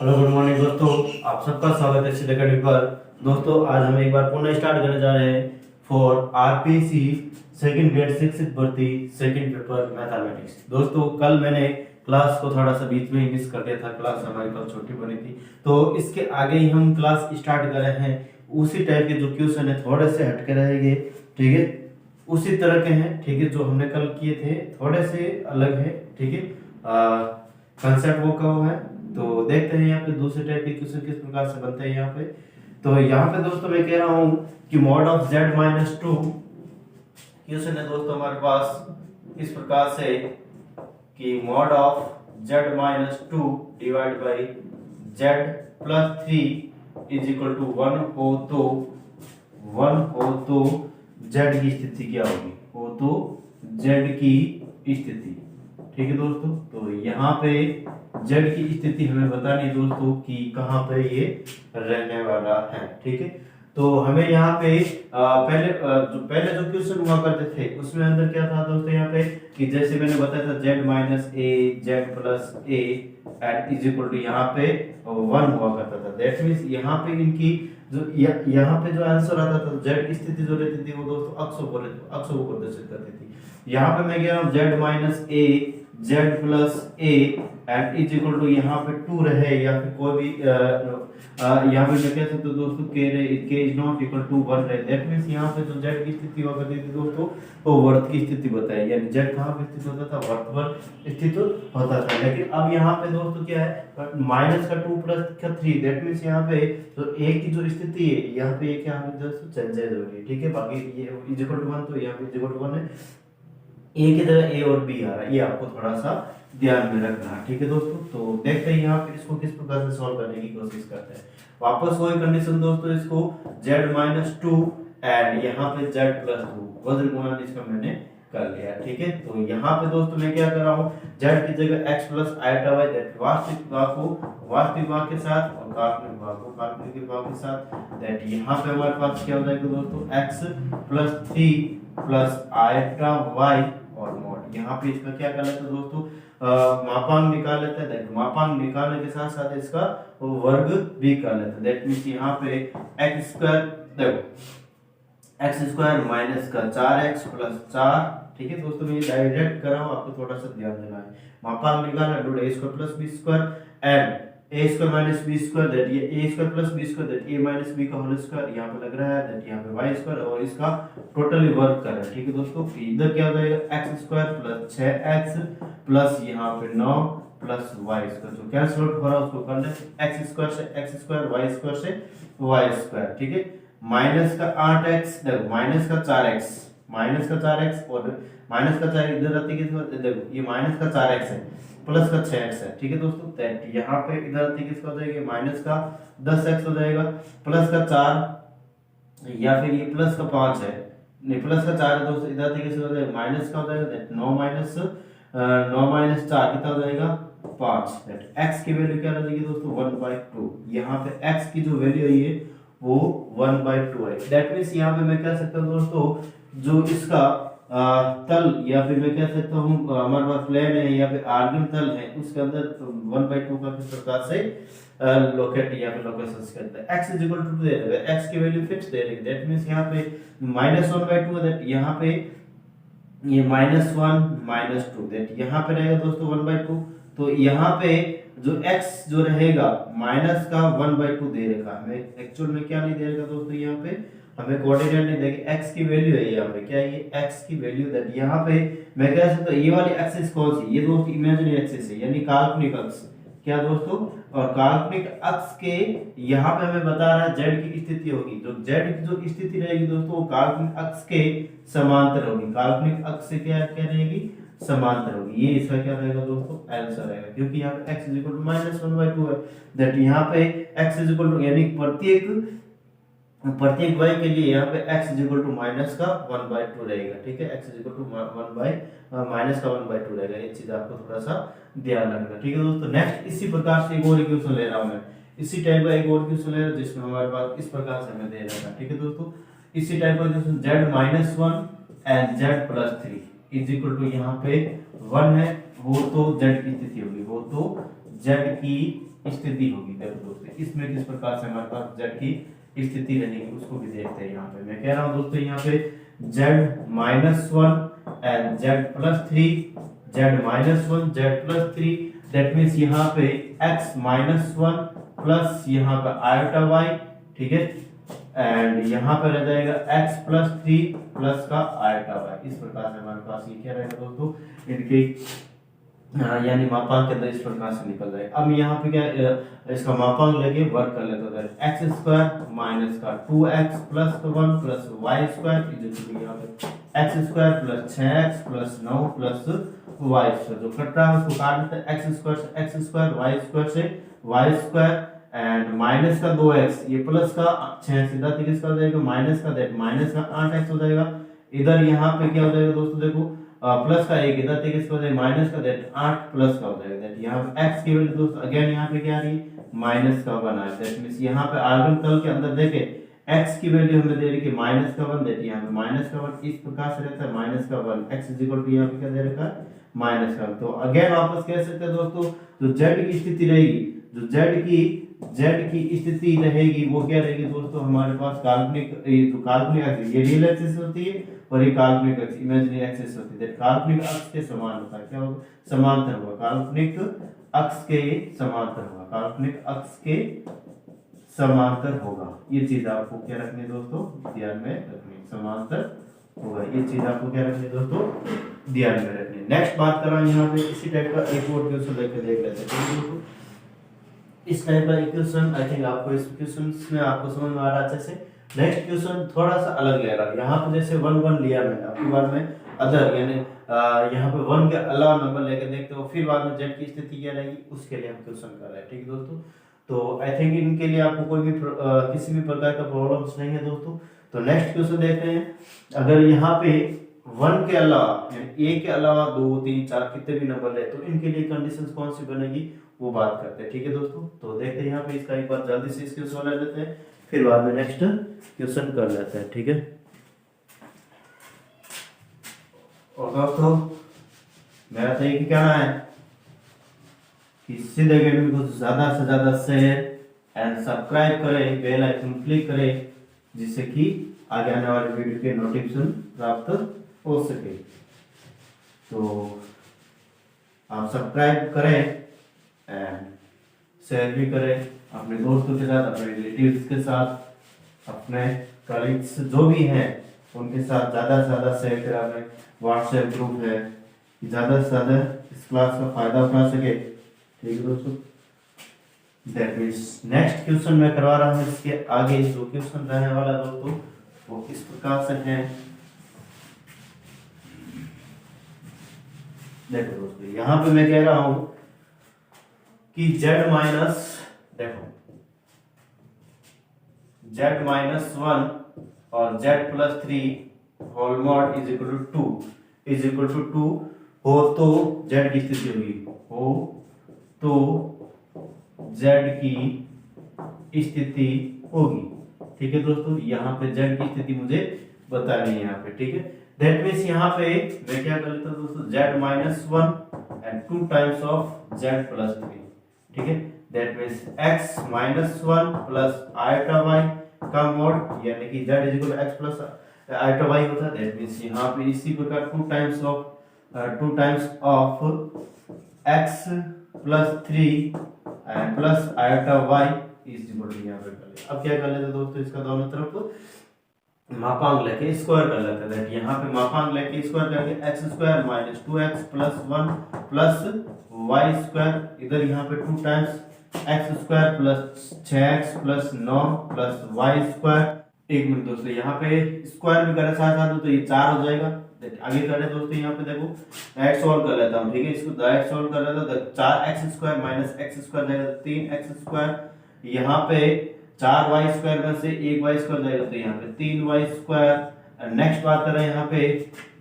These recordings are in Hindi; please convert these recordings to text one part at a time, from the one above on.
हेलो गुड मॉर्निंग दोस्तों, आप सबका स्वागत है सिद्ध अकेडमी पर। दोस्तों आज हम एक बार पुनः स्टार्ट करने जा रहे हैं फॉर आरपीसी सेकंड ग्रेड शिक्षक भर्ती सेकंड पेपर मैथमेटिक्स। दोस्तों कल मैंने क्लास को थोड़ा सा बीच में ही मिस कर दिया था, क्लास हमारी कल छोटी बनी थी, तो इसके आगे ही हम क्लास स्टार्ट कर रहे हैं। उसी टाइप के जो क्वेश्चन है थोड़े से हटके रहेंगे, ठीक है, उसी तरह के हैं, ठीक है, जो हमने कल किए थे थोड़े से अलग है, ठीक है, कंसेप्ट वो का है। तो देखते हैं यहाँ पे दूसरे टाइप के क्वेश्चन किस प्रकार से बनते हैं यहाँ पे। तो यहाँ पे दोस्तों मैं कह रहा हूँ कि mod of z minus two question है दोस्तों हमारे पास इस प्रकार से कि mod of z minus two divide by z plus three is equal to one हो तो z की स्थिति क्या होगी, हो तो z की स्थिति, ठीक है दोस्तों। तो यहाँ पे z की स्थिति हमें बतानी है दोस्तों कि कहाँ पे ये रहने वाला है, ठीक है। तो हमें यहाँ पे पहले जो क्वेश्चन हुआ करते थे उसमें अंदर क्या था दोस्तों, यहाँ पे कि जैसे मैंने बताया था z minus A Z plus A and is equal to यहाँ पे वन हुआ करता था। दैट मीन्स यहाँ पे इनकी जो यहाँ पे जो आंसर आता था z स्थिति जो रहती थी वो दोस्तों अक्षों को प्रदर्शित करती थी। यहाँ पे मैं कह रहा हूँ z minus A Z plus A and is equal to यहाँ पे टू रहे या फिर कोई भी यहाँ पे मैं कह सकता हूँ दोस्तों K is not equal to one रहे। दैट मींस यहाँ पे जो z की स्थिति हुआ करती थी दोस्तों वो वर्त की स्थिति बताई, यानी z कहाँ पे स्थित होता था, वर्त पर स्थित होता था। लेकिन अब यहाँ पे दोस्तों क्या है, माइनस का टू प्लस का थ्री, दैट मींस यहाँ पे तो a की जो स्थिति है यहाँ पे ये क्या है दोस्तों चेंजेस हो रही है, ठीक है। बाकी ये इज इक्वल टू वन तो यहाँ पे इज इक्वल टू वन है, ए की जगह ए और बी आ रहा है, ये आपको थोड़ा सा ध्यान में रखना है, ठीक है दोस्तों। तो देखते हैं यहाँ पे इसको किस प्रकार से सॉल्व करने की कोशिश करते हैं। वापस वही कंडीशन दोस्तों, इसको z माइनस टू एंड यहाँ पे z प्लस टू वज्र गुणन इसका मैंने कर लिया, ठीक है। तो यहाँ पे दोस्तों मैं क्या कर रहा हूँ, z की जगह x plus iota Y, that वास्तविक भाग को वास्तविक भाग के साथ और काल्पनिक भाग को काल्पनिक भाग के साथ, दैट यहाँ पे हमारे पास क्या हो जाएगा दोस्तों x plus three plus iota Y और मॉड। यहाँ पे इसका क्या कर लेते हैं दोस्तों, मापांक निकाल लेते हैं। दैट मापांक निकालने के साथ साथ इसका वर्ग भी कर लेते हैं। दैट मींस यहाँ पे x स्क्वायर, देखो x स्क्वायर माइनस का 4x प्लस 4, ठीक है दोस्तों। मैं डायरेक्ट कर रहा हूँ, आपको थोड़ा सा ध्यान देना है। मापांक निकालना root a square plus b square and a square minus b square, that ये a square plus b square, that a minus b का होल स्क्वायर यहाँ पे लग रहा है, दैट यहाँ पे y स्क्वायर और इसका टोटली वर्क कर रहा है, ठीक है दोस्तों। इधर क्या हो जाएगा x square plus 6x plus यहाँ पे 9 प्लस y स्क्वायर, जो कैंसिल आउट हो रहा है उसको कर ले, x स्क्वायर से x स्क्वायर, y स्क्वायर से y स्क्वायर, ठीक है। माइनस का 8x, देखो माइनस का 4x, माइनस का 4x और माइनस का 4 इधर आती है, देखो ये माइनस का 4x है प्लस का 6x है, ठीक है दोस्तों। दैट यहाँ पे इधर आती है किसका हो जाएगा, माइनस का 10x हो जाएगा प्लस का 4 या फिर ये प्लस का 5 है, नहीं प्लस का 4 है दोस्तों, इधर आती है किसका हो जाएगा, माइनस का हो जाएगा, दैट 9 माइनस 4 कितना हो जाएगा 5। दैट x की वैल्यू क्या आ जाएगी दोस्तों 1/2। यहाँ पे x की जो वैल्यू है ये वो 1/2 है। दैट मींस यहाँ पे मैं कह सकता हूँ दोस्तों जो इसका तल या फिर मैं कह सकता हूँ हमारे पास प्लेन है या फिर आर्गन तल है, उसके अंदर 1/2 का किस प्रकार से लोकेट या फिर लोकेशन करता है। x इज इक्वल टू दे देगा, x की वैल्यू फिक्स दे देगा। दैट मींस यहाँ पे -1/2 दैट यहाँ पे ये -1 -2 दैट यहाँ पे रहेगा दोस्तों 1/2। तो यहाँ पे जो x जो रहेगा माइनस का 1/2 दे रखा है, एक्चुअल में क्या नहीं दे रखा दोस्तों, यहाँ पे हमें कोऑर्डिनेट नहीं देगा, x की वैल्यू है यहाँ पे, क्या है ये x की वैल्यू, दैट यहाँ पे मैं कह सकता हूँ ये वाली एक्सिस कौन सी, ये दोस्तों इमेजिनरी एक्सिस है यानी काल्पनिक अक्ष, क्या दोस्तों, और काल्पनिक अक्ष के यहाँ पे हमें बता रहा है z की स्थिति होगी, जो z की जो स्थिति रहेगी दोस्तों वो काल्पनिक अक्ष के समांतर होगी, काल्पनिक अक्ष से क्या क्या रहेगी, समांतर होगी। ये इसका क्या रहेगा दोस्तों आंसर रहेगा, क्योंकि यहाँ पे x इज इक्वल टू -1/2 है। दैट यहाँ पे x इज इक्वल टू यानी प्रत्येक y के लिए यहाँ पे x is equal to minus का 1/2 रहेगा, ठीक है। x is equal to minus का 1/2 रहेगा, ये चीज आपको थोड़ा सा ध्यान रखना, ठीक है दोस्तों। नेक्स्ट इसी प्रकार से एक और इक्वेशन ले रहा हूँ मैं, इसी टाइप का एक और इक्वेशन ले रहा हूँ जिसमें हमारे पास इस प्रकार से हमें दे रहा है, ठीक है दोस्तों। इसी टाइप का equation z-1 and z+3 is equal to यहाँ पे 1 है, वो तो z की स्थिति होगी, वो तो जेड की स्थिति होगी। देखो दोस्तों इसमें किस प्रकार से हमारे पास जेड की स्थिति रहेगी उसको भी देखते हैं। यहाँ पे मैं कह रहा हूँ दोस्तों यहाँ पे z-1 and z+3, z-1 z+3, that means यहाँ पे x-1 प्लस यहाँ पे आयोटा y, ठीक है, एंड यहाँ पे रह जाएगा x+3 प्लस का आयोटा y। इस प्रकार से हमारे पास ये क्या रहेगा दोस्तों, इनके यानी मापांक के अंदर इस प्रकार से निकल जाएगा। अब यहाँ पे क्या इसका मापांक लेके वर्क कर लेते हैं। x² माइनस का 2x plus 1 plus y² is यहाँ पे x² plus 6x plus 9 plus y², जो कट रहा है उसको काट देते हैं, x² से x², y² से y² एंड माइनस का 2x, ये प्लस का 6 सीधा किसका हो जाएगा, माइनस का, दैट माइनस का 8x हो जाएगा। इधर यहाँ पे क्या हो जाएगा दोस्तों, देखो प्लस का 1 इधर तक किसका हो जाएगा, माइनस का, दैट 8 प्लस का हो जाएगा। दैट यहाँ पे x की वैल्यू दोस्तों अगेन यहाँ पे क्या आ रही है, माइनस का 1 आ रहा है। दैट मींस यहाँ पे आर्गन तल के अंदर देखे x की वैल्यू हमें दे रही है माइनस का 1, दैट यहाँ पे माइनस का 1 इस प्रकार से रहता है, माइनस का 1 x इज इक्वल टू यहाँ पे क्या दे रखा है, माइनस का। तो अगेन वापस कह सकते हैं दोस्तों, जो z की स्थिति रहेगी, जो z की स्थिति रहेगी वो क्या रहेगी दोस्तों, हमारे पास काल्पनिक, जो काल्पनिक एक्सिस, ये रियल एक्सिस होती है और ये काल्पनिक एक्सिस, इमेजिनरी एक्सिस होती है। काल्पनिक अक्ष के समान होता है, क्या होगा, समांतर होगा, काल्पनिक अक्ष के समांतर होगा, काल्पनिक अक्ष के समांतर होगा। ये चीज आपको क्या रखनी है दोस्तों, ध्यान में रखनी, समांतर होगा, ये चीज आपको क्या रखनी है दोस्तों, ध्यान में रखनी। नेक्स्ट बात कर रहा हूं यहाँ पे इसी टाइप का एक और क्वेश्चन लेकर देख लेते हैं दोस्तों। इस टाइप का इक्वेशन आई थिंक आपको इस क्वेश्चन में आपको समझ में आ रहा है अच्छे से। नेक्स्ट क्वेश्चन थोड़ा सा अलग ले रहा है, यहाँ पे जैसे 1 1 लिया मैंने, आपकी बार में अदर यानी यहाँ पे 1 के अलावा नंबर लेके देखते हो, फिर बाद में z की स्थिति क्या रहेगी उसके लिए हम क्वेश्चन कर रहे हैं, ठीक है दोस्तों। तो आई थिंक इनके लिए आपको कोई भी किसी भी प्रकार का प्रॉब्लम्स नहीं है दोस्तों। तो नेक्स्ट क्वेश्चन देखते हैं, अगर यहाँ पे 1 के अलावा यानी a के अलावा 2 3 4 कितने भी नंबर ले तो इनके लिए कंडीशंस कौन सी बनेगी वो बात करते हैं, ठीक है दोस्तों। तो देखते हैं यहाँ पे इसका एक बार जल्दी से इसके सॉल्व कर लेते हैं, फिर बाद में नेक्स्ट क्वेश्चन कर लेते हैं, ठीक है। और दोस्तों मेरा तो ये कहना है कि सिद्ध एकेडमी को ज्यादा से ज्यादा शेयर एंड सब्सक्राइब करें, बेल आइकन क्लिक करें, जिससे कि आगे आने वाले वीडियो के नोटिफिकेशन प्राप्त हो सके। तो आप सब्सक्राइब करें एंड शेयर भी करें अपने दोस्तों के साथ, अपने रिलेटिव्स के साथ, अपने कलीग्स जो भी हैं उनके साथ ज़्यादा से ज़्यादा शेयर करें। अपने व्हाट्सएप ग्रुप है, ज़्यादा से ज़्यादा इस क्लास का फायदा उठा सके, ठीक है दोस्तों। दैट मीन्स नेक्स्ट क्वेश्चन मैं करवा रहा हूँ, इसके आगे जो क्वेश्चन रहने वाला दोस्तों वो इस प्रकार से है। देखो दोस्तों यहाँ पे मैं कह रहा हूँ कि z माइनस, देखो z-1 और z+3 whole mod is equal to 2 हो तो z की स्थिति होगी, हो तो z की स्थिति होगी, ठीक है दोस्तों। यहाँ पे z की स्थिति मुझे बतानी है यहाँ पे, ठीक है। दैट मीन्स यहाँ पे मैं क्या कर लेता हूँ दोस्तों, z-1 and 2 times of z+3, ठीक है। That means x-1 plus iota y का मॉड यानी कि z is equal to x plus iota y होता है। दैट मीन्स यहाँ पे इसी प्रकार 2 times of x+3 and plus iota y is equal to, यहाँ पे कर ले। अब क्या कर लेते हैं दोस्तों, इसका दोनों तरफ मापांक लेके स्क्वायर कर लेते हैं। यहाँ पे मापांक लेके स्क्वायर करके x² minus 2x plus 1 plus y², इधर यहाँ पे 2 times x² plus 6x plus 9 plus y²। एक मिनट दोस्तों, यहाँ पे स्क्वायर भी करें साथ साथ तो ये 4 हो जाएगा। आगे करें दोस्तों, यहाँ पे देखो डायरेक्ट सॉल्व कर लेता हूँ, ठीक है। इसको डायरेक्ट सॉल्व कर लेता हूँ तो 4x² माइनस x² जाएगा 3x², यहाँ पे 4y² में से 1y² जाएगा तो यहाँ पे 3y²। नेक्स्ट बात कर रहे हैं यहाँ पे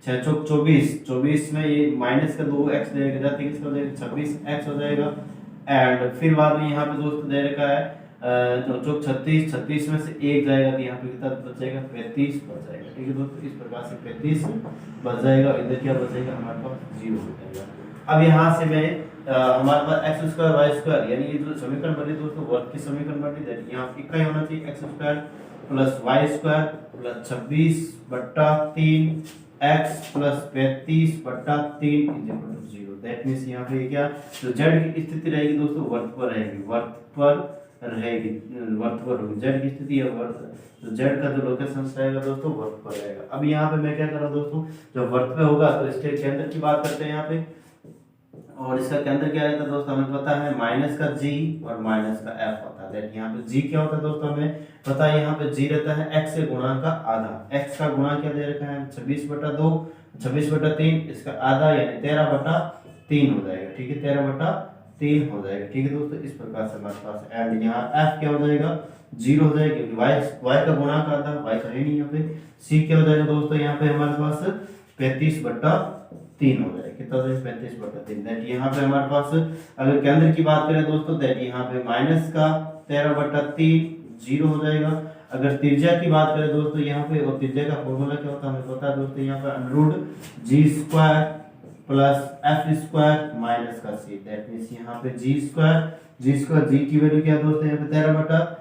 6 चौक 24 में ये माइनस का 2x देगा, 26x हो जाएगा। एंड फिर बाद में यहाँ पे दोस्तों दे रखा है 4 चौक 36 में से 1 जाएगा तो यहाँ पे कितना बचेगा, 35 बच जाएगा, ठीक है दोस्तों। इस प्रकार से 35 बच जाएगा, इधर क्या बचेगा हमारे पास 0 हो जाएगा। अब यहाँ से मैं हमारे पास एक्स स्क्वायर वाई स्क्वायर यानी ये जो समीकरण बने दोस्तों वर्ग के समीकरण बने, दैट यहाँ पे क्या होना चाहिए X square plus Y square plus 26/3 X plus 35/3 is equal to 0। That means यहाँ पे क्या जो जेड की स्थिति रहेगी दोस्तों वर्ग पर रहेगी, वर्ग पर रहेगी, वर्ग पर होगी जेड की स्थिति है वर्ग, तो जेड का जो लोकेशन रहेगा दोस्तों वर्ग पर रहेगा। अब यहाँ पे मैं क्या कर रहा हूँ दोस्तों, जब वर्ग पे होगा तो इसके केंद्र की बात करते हैं यहाँ पे, और इसका केंद्र क्या रहता है दोस्तों हमें पता है माइनस का जी और माइनस का एफ होता है। दैट यहाँ पे जी क्या होता है दोस्तों हमें पता है, यहाँ पे जी रहता है एक्स के गुणा का आधा, एक्स का गुणा क्या दे रखा है 26/2 26/3, इसका आधा यानी 13/3 हो जाएगा, ठीक है 13/3 हो जाएगा, ठीक है दोस्तों। इस प्रकार से हमारे पास एंड यहाँ एफ क्या हो जाएगा 0 हो जाएगा क्योंकि वाई का गुणा का आधा, वाई का है नहीं यहाँ पे। सी क्या हो जाएगा दोस्तों यहाँ पे हमारे पास 35/3 हो जाएगा, कितना हो जाएगा 35/3। दैट यहाँ पे हमारे पास अगर केंद्र की बात करें दोस्तों दैट यहाँ पे माइनस का 13/3 0 हो जाएगा। अगर त्रिज्या की बात करें दोस्तों यहाँ पे, और त्रिज्या का फॉर्मूला क्या होता है हमें पता है दोस्तों, यहाँ पे √g² प्लस f² माइनस का c। दैट मींस यहाँ पे g² की वैल्यू क्या है दोस्तों यहाँ पे 13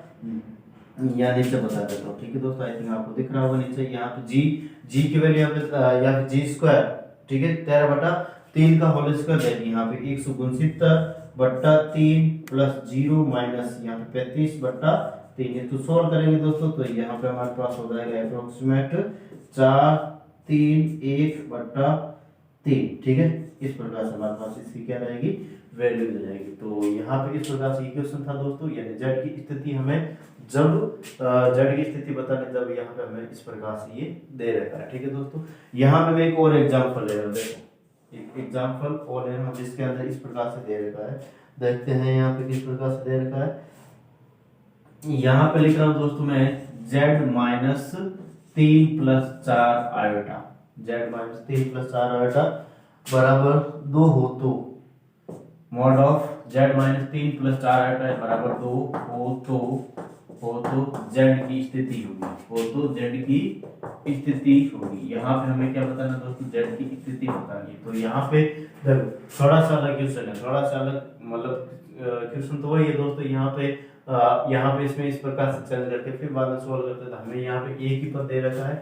या नीचे बता देता हूँ, ठीक है दोस्तों। आई थिंक आपको दिख रहा होगा नीचे यहाँ पे जी की वैल्यू यहाँ पे g², ठीक है 13/3 का होल स्क्वायर है यहाँ पे 169/3 प्लस 0 माइनस यहाँ पे 35/3। ये तो सोल्व करेंगे दोस्तों तो यहाँ पे हमारे पास हो जाएगा अप्रोक्सीमेट 431/3, ठीक है। इस प्रकार से हमारे पास इसकी क्या रहेगी वैल्यू दे जाएगी। तो यहाँ पे इस प्रकार से इक्वेशन था दोस्तों, यानी जेड की स्थिति हमें जब जेड की स्थिति बताने जब यहाँ पे हमें इस प्रकार से ये दे रहता है, ठीक है दोस्तों। यहाँ पे मैं एक और एग्जांपल ले रहा हूँ, देखो एक एग्जांपल और ले रहा हूँ जिसके अंदर इस प्रकार से दे रखा है, देखते हैं यहाँ पे किस प्रकार से दे रखा है। यहाँ पे लिख रहा हूँ दोस्तों मैं z-3 + 4 आयोटा, z-3 + 4 आयोटा बराबर 2 हो तो मॉड ऑफ z-3 + 4 आयोटा बराबर 2 हो तो z की स्थिति होगी, हो तो z की स्थिति होगी। यहाँ पे हमें क्या बताना दोस्तों z की स्थिति बतानी है। तो यहाँ पे थोड़ा सा अलग क्वेश्चन है, थोड़ा सा अलग मतलब क्वेश्चन तो वही है दोस्तों। यहाँ पे इसमें इस प्रकार से चल करके फिर बाद में सोल्व करते हैं। हमें यहाँ पे एक ही पद दे रखा है,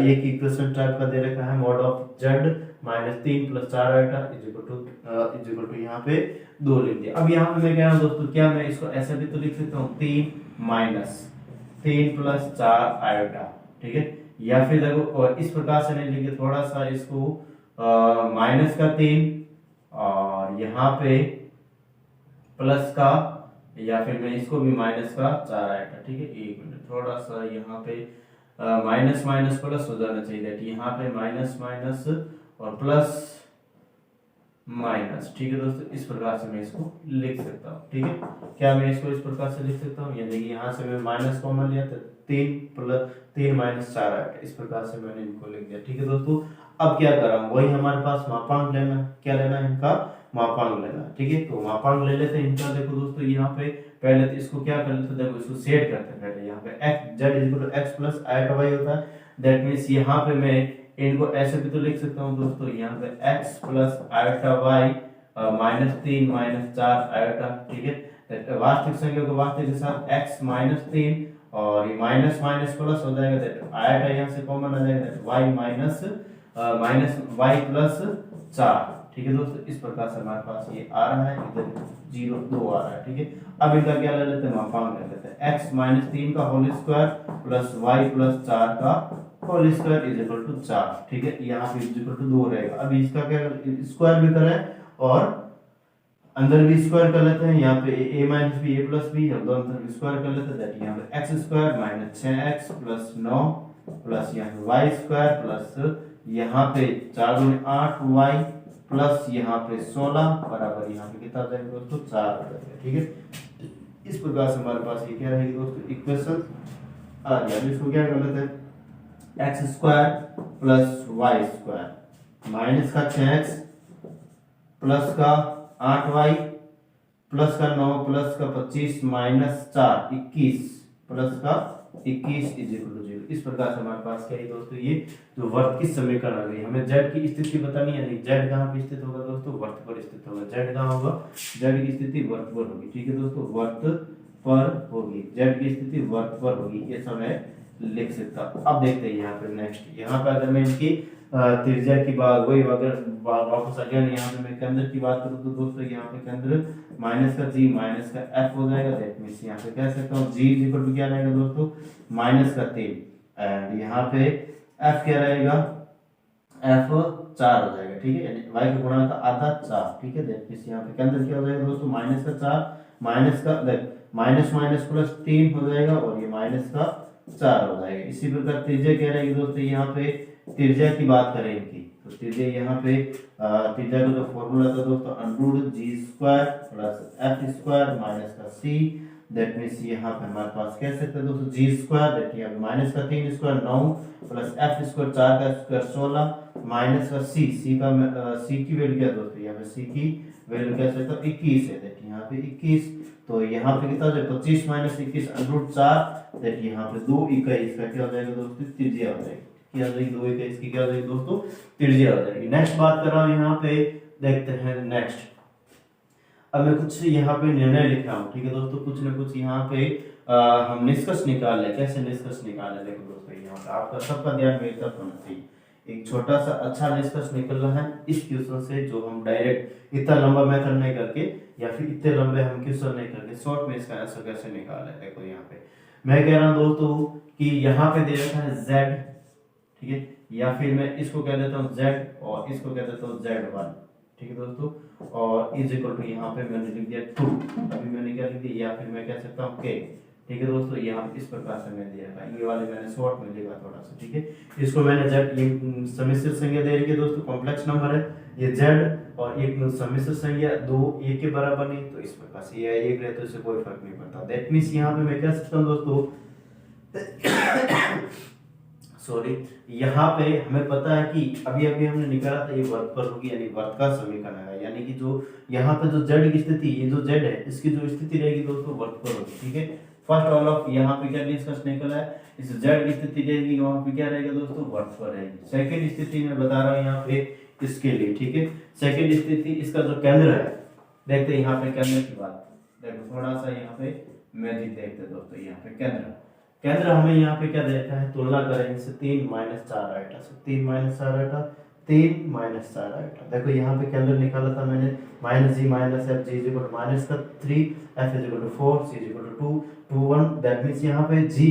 एक इक्वेशन टाइप का दे रखा है, mod of z-3 + 4 iota is equal to यहाँ पे 2 लिख दिया। अब यहाँ पे मैं कह रहा हूँ दोस्तों, क्या मैं इसको ऐसे भी तो लिख सकता हूँ 3 + 4 आयोटा, ठीक है। या फिर देखो और इस प्रकार से नहीं लिखे, थोड़ा सा इसको -3 और यहाँ पे प्लस का, या फिर मैं इसको भी -4 आयोटा, ठीक है। एक मिनट, थोड़ा सा यहाँ पे माइनस माइनस प्लस हो जाना चाहिए, यहाँ पे माइनस माइनस और प्लस माइनस, ठीक है दोस्तों। इस प्रकार से मैं इसको लिख सकता हूँ, ठीक है। क्या मैं इसको इस प्रकार से लिख सकता हूँ, यानी कि यहाँ से मैं माइनस कॉमन लिया तो 3 + 4 आयोटा, इस प्रकार से मैंने इनको लिख दिया, ठीक है दोस्तों। अब क्या कर रहा हूँ, वही हमारे पास मापांक लेना, क्या लेना है इनका मापांक लेना, ठीक है। तो मापांक ले लेते हैं इनका। देखो दोस्तों यहाँ पे पहले तो इसको क्या कर लेते हैं, देखो इसको सेट करते हैं पहले। यहाँ पे x z = x + iota y होता है, दैट मींस यहाँ पे मैं इनको ऐसे भी तो लिख सकता हूँ दोस्तों, यहाँ पे x + आयोटा y -3 - 4 आयोटा, ठीक है। वास्तविक संख्या को वास्तविक के साथ x -3 और ये माइनस माइनस प्लस हो जाएगा, दैट आयोटा यहाँ से कॉमन आ जाएगा, दैट y - 4, ठीक है दोस्तों। इस प्रकार से हमारे पास ये आ रहा है, इधर 0 2 आ रहा है, ठीक है। अब इनका क्या ले लेते हैं मापांक ले लेते हैं, x -3 का होल स्क्वायर प्लस y + 4 का whole square is equal to 4, ठीक है। यहाँ पे इज इक्वल टू 2 रहेगा। अब इसका क्या स्क्वायर भी करें और अंदर भी स्क्वायर कर लेते हैं, यहाँ पे a - b a + b, हम दोनों तरफ स्क्वायर कर लेते हैं, दैट यहाँ पे x² - 6x + 9 प्लस यहाँ पे y² प्लस यहाँ पे 4 × 8 y प्लस यहाँ पे 16 बराबर यहाँ पे कितना आ जाएगा दोस्तों 4 आ जाएगा, ठीक है। इस प्रकार से हमारे पास ये क्या रहेगी दोस्तों इक्वेशन आ गया। अब इसको क्या कर लेते हैं, x² प्लस y² माइनस का 6x प्लस का 8y प्लस का 9 प्लस का 25 - 4 21 प्लस का 21 इज इक्वल टू 0। इस प्रकार से हमारे पास क्या है दोस्तों, ये जो वर्त की समीकरण आ गई। हमें z की स्थिति बतानी है, यानी z कहाँ पे स्थित होगा दोस्तों, वर्त पर स्थित होगा। z कहाँ होगा, z की स्थिति वर्त पर होगी। ठीक है दोस्तों, वर्त पर होगी, z की स्थिति वर्त पर होगी, ये सब मैं लिख सकता हूँ। अब देखते हैं यहाँ पे नेक्स्ट, यहाँ पे अगर मैं इनकी त्रिज्या की बात, वही अगर वापस अगेन यहाँ पे मैं केंद्र की बात करूँ तो दोस्तों यहाँ पे केंद्र माइनस का जी माइनस का एफ हो जाएगा। दैट मींस यहाँ पे कह सकता हूँ जी इक्वल टू क्या रहेगा दोस्तों, माइनस का 3, एंड यहाँ पे एफ क्या रहेगा, एफ 4 हो जाएगा। ठीक है, यानी y का गुणा का आधा 4। ठीक है, दैट मींस यहाँ पे केंद्र क्या हो जाएगा दोस्तों, माइनस का 4 माइनस का माइनस माइनस प्लस 3 हो जाएगा, और ये माइनस का 4 हो जाएगा। इसी प्रकार त्रिज्या क्या रहेगी दोस्तों, यहाँ पे त्रिज्या की बात करें इनकी, तो त्रिज्या यहाँ पे त्रिज्या का जो फॉर्मूला था दोस्तों, under root g square plus f square minus का सी। दैट मींस यहाँ पे हमारे पास कह सकते हैं दोस्तों जी स्क्वायर, दैट यहाँ पे माइनस का 3 स्क्वायर 9 प्लस एफ स्क्वायर 4 का स्क्वायर 16 माइनस का सी, सी की वैल्यू क्या दोस्तों, यहाँ पे सी की वैल्यू कह सकते हो 21 है। दैट यहाँ पे 21, तो यहाँ पे कितना हो जाएगा 25 माइनस 21 अंडररूट 4। दैट यहाँ पे 2 इकाई का क्या हो जाएगा दोस्तों, त्रिज्या हो जाएगी। क्या हो जाएगी, 2 इकाई इसकी क्या हो जाएगी दोस्तों, त्रिज्या हो जाएगी। नेक्स्ट बात कर रहा हूँ यहाँ पे, देखते हैं नेक्स्ट। अब मैं कुछ यहाँ पे निर्णय लिख रहा हूँ। ठीक है दोस्तों, कुछ ना कुछ यहाँ पे हम निष्कर्ष निकाल ले। कैसे निष्कर्ष निकाले, देखो दोस्तों यहाँ पे आपका सबका ध्यान मेरी तरफ होना चाहिए। एक छोटा सा अच्छा निष्कर्ष निकल रहा है इस क्वेश्चन से, जो हम डायरेक्ट इतना लंबा मेथड नहीं करके या फिर इतने लंबे हम क्वेश्चन नहीं करके शॉर्ट में इसका आंसर कैसे निकाले। देखो यहाँ पे मैं कह रहा हूँ दोस्तों कि यहाँ पे दे रखा है z, ठीक है, या फिर मैं इसको कह देता हूँ z और इसको कह देता हूँ z1। ठीक है दोस्तों, और इज इक्वल टू यहाँ पे मैंने लिख दिया 2, अभी मैंने क्या लिख दिया, या फिर मैं कह सकता हूँ k। ठीक है दोस्तों, यहाँ इस प्रकार से मैं दिया था, ये वाले मैंने शॉर्ट में लिखा थोड़ा सा। ठीक है, इसको मैंने z, ये सम्मिश्र संख्या दे रही है दोस्तों, कॉम्प्लेक्स नंबर है ये z, और एक सम्मिश्र संख्या 2 1 के बराबर नहीं, तो इस प्रकार से ये 1 रहे तो इससे कोई फर्क नहीं पड़ता। दैट मींस यहाँ पे मैं कह सकता हूँ दोस्तों सॉरी, यहाँ पे हमें पता है कि अभी अभी हमने निकाला था ये वर्त पर होगी, यानी वर्त का समीकरण है, यानी कि जो यहाँ पे जो z की स्थिति, ये जो z है इसकी जो स्थिति रहेगी दोस्तों वर्त पर होगी। ठीक है, फर्स्ट ऑल ऑफ यहाँ पे क्या डिस्कस निकला है, इस z की स्थिति रहेगी वहां पे क्या रहेगा दोस्तों, वर्त पर रहेगी। सेकंड स्थिति मैं बता रहा हूँ यहाँ पे इसके लिए। ठीक है, सेकंड स्थिति इसका जो केंद्र है, देखते हैं यहाँ पे केंद्र की बात, देखो थोड़ा सा यहाँ पे मैजिक देखते दोस्तों। यहाँ पे केंद्र हमें यहाँ पे क्या देखा है, तुलना करें इनसे 3 माइनस 4 आइटा से, 3 माइनस 4 आइटा 3 माइनस 4 आइटा। देखो यहाँ पे केंद्र निकाला था मैंने, minus G minus F, G equal to minus का 3, F equal to 4, C equal to 2 2 1। That means यहाँ पे जी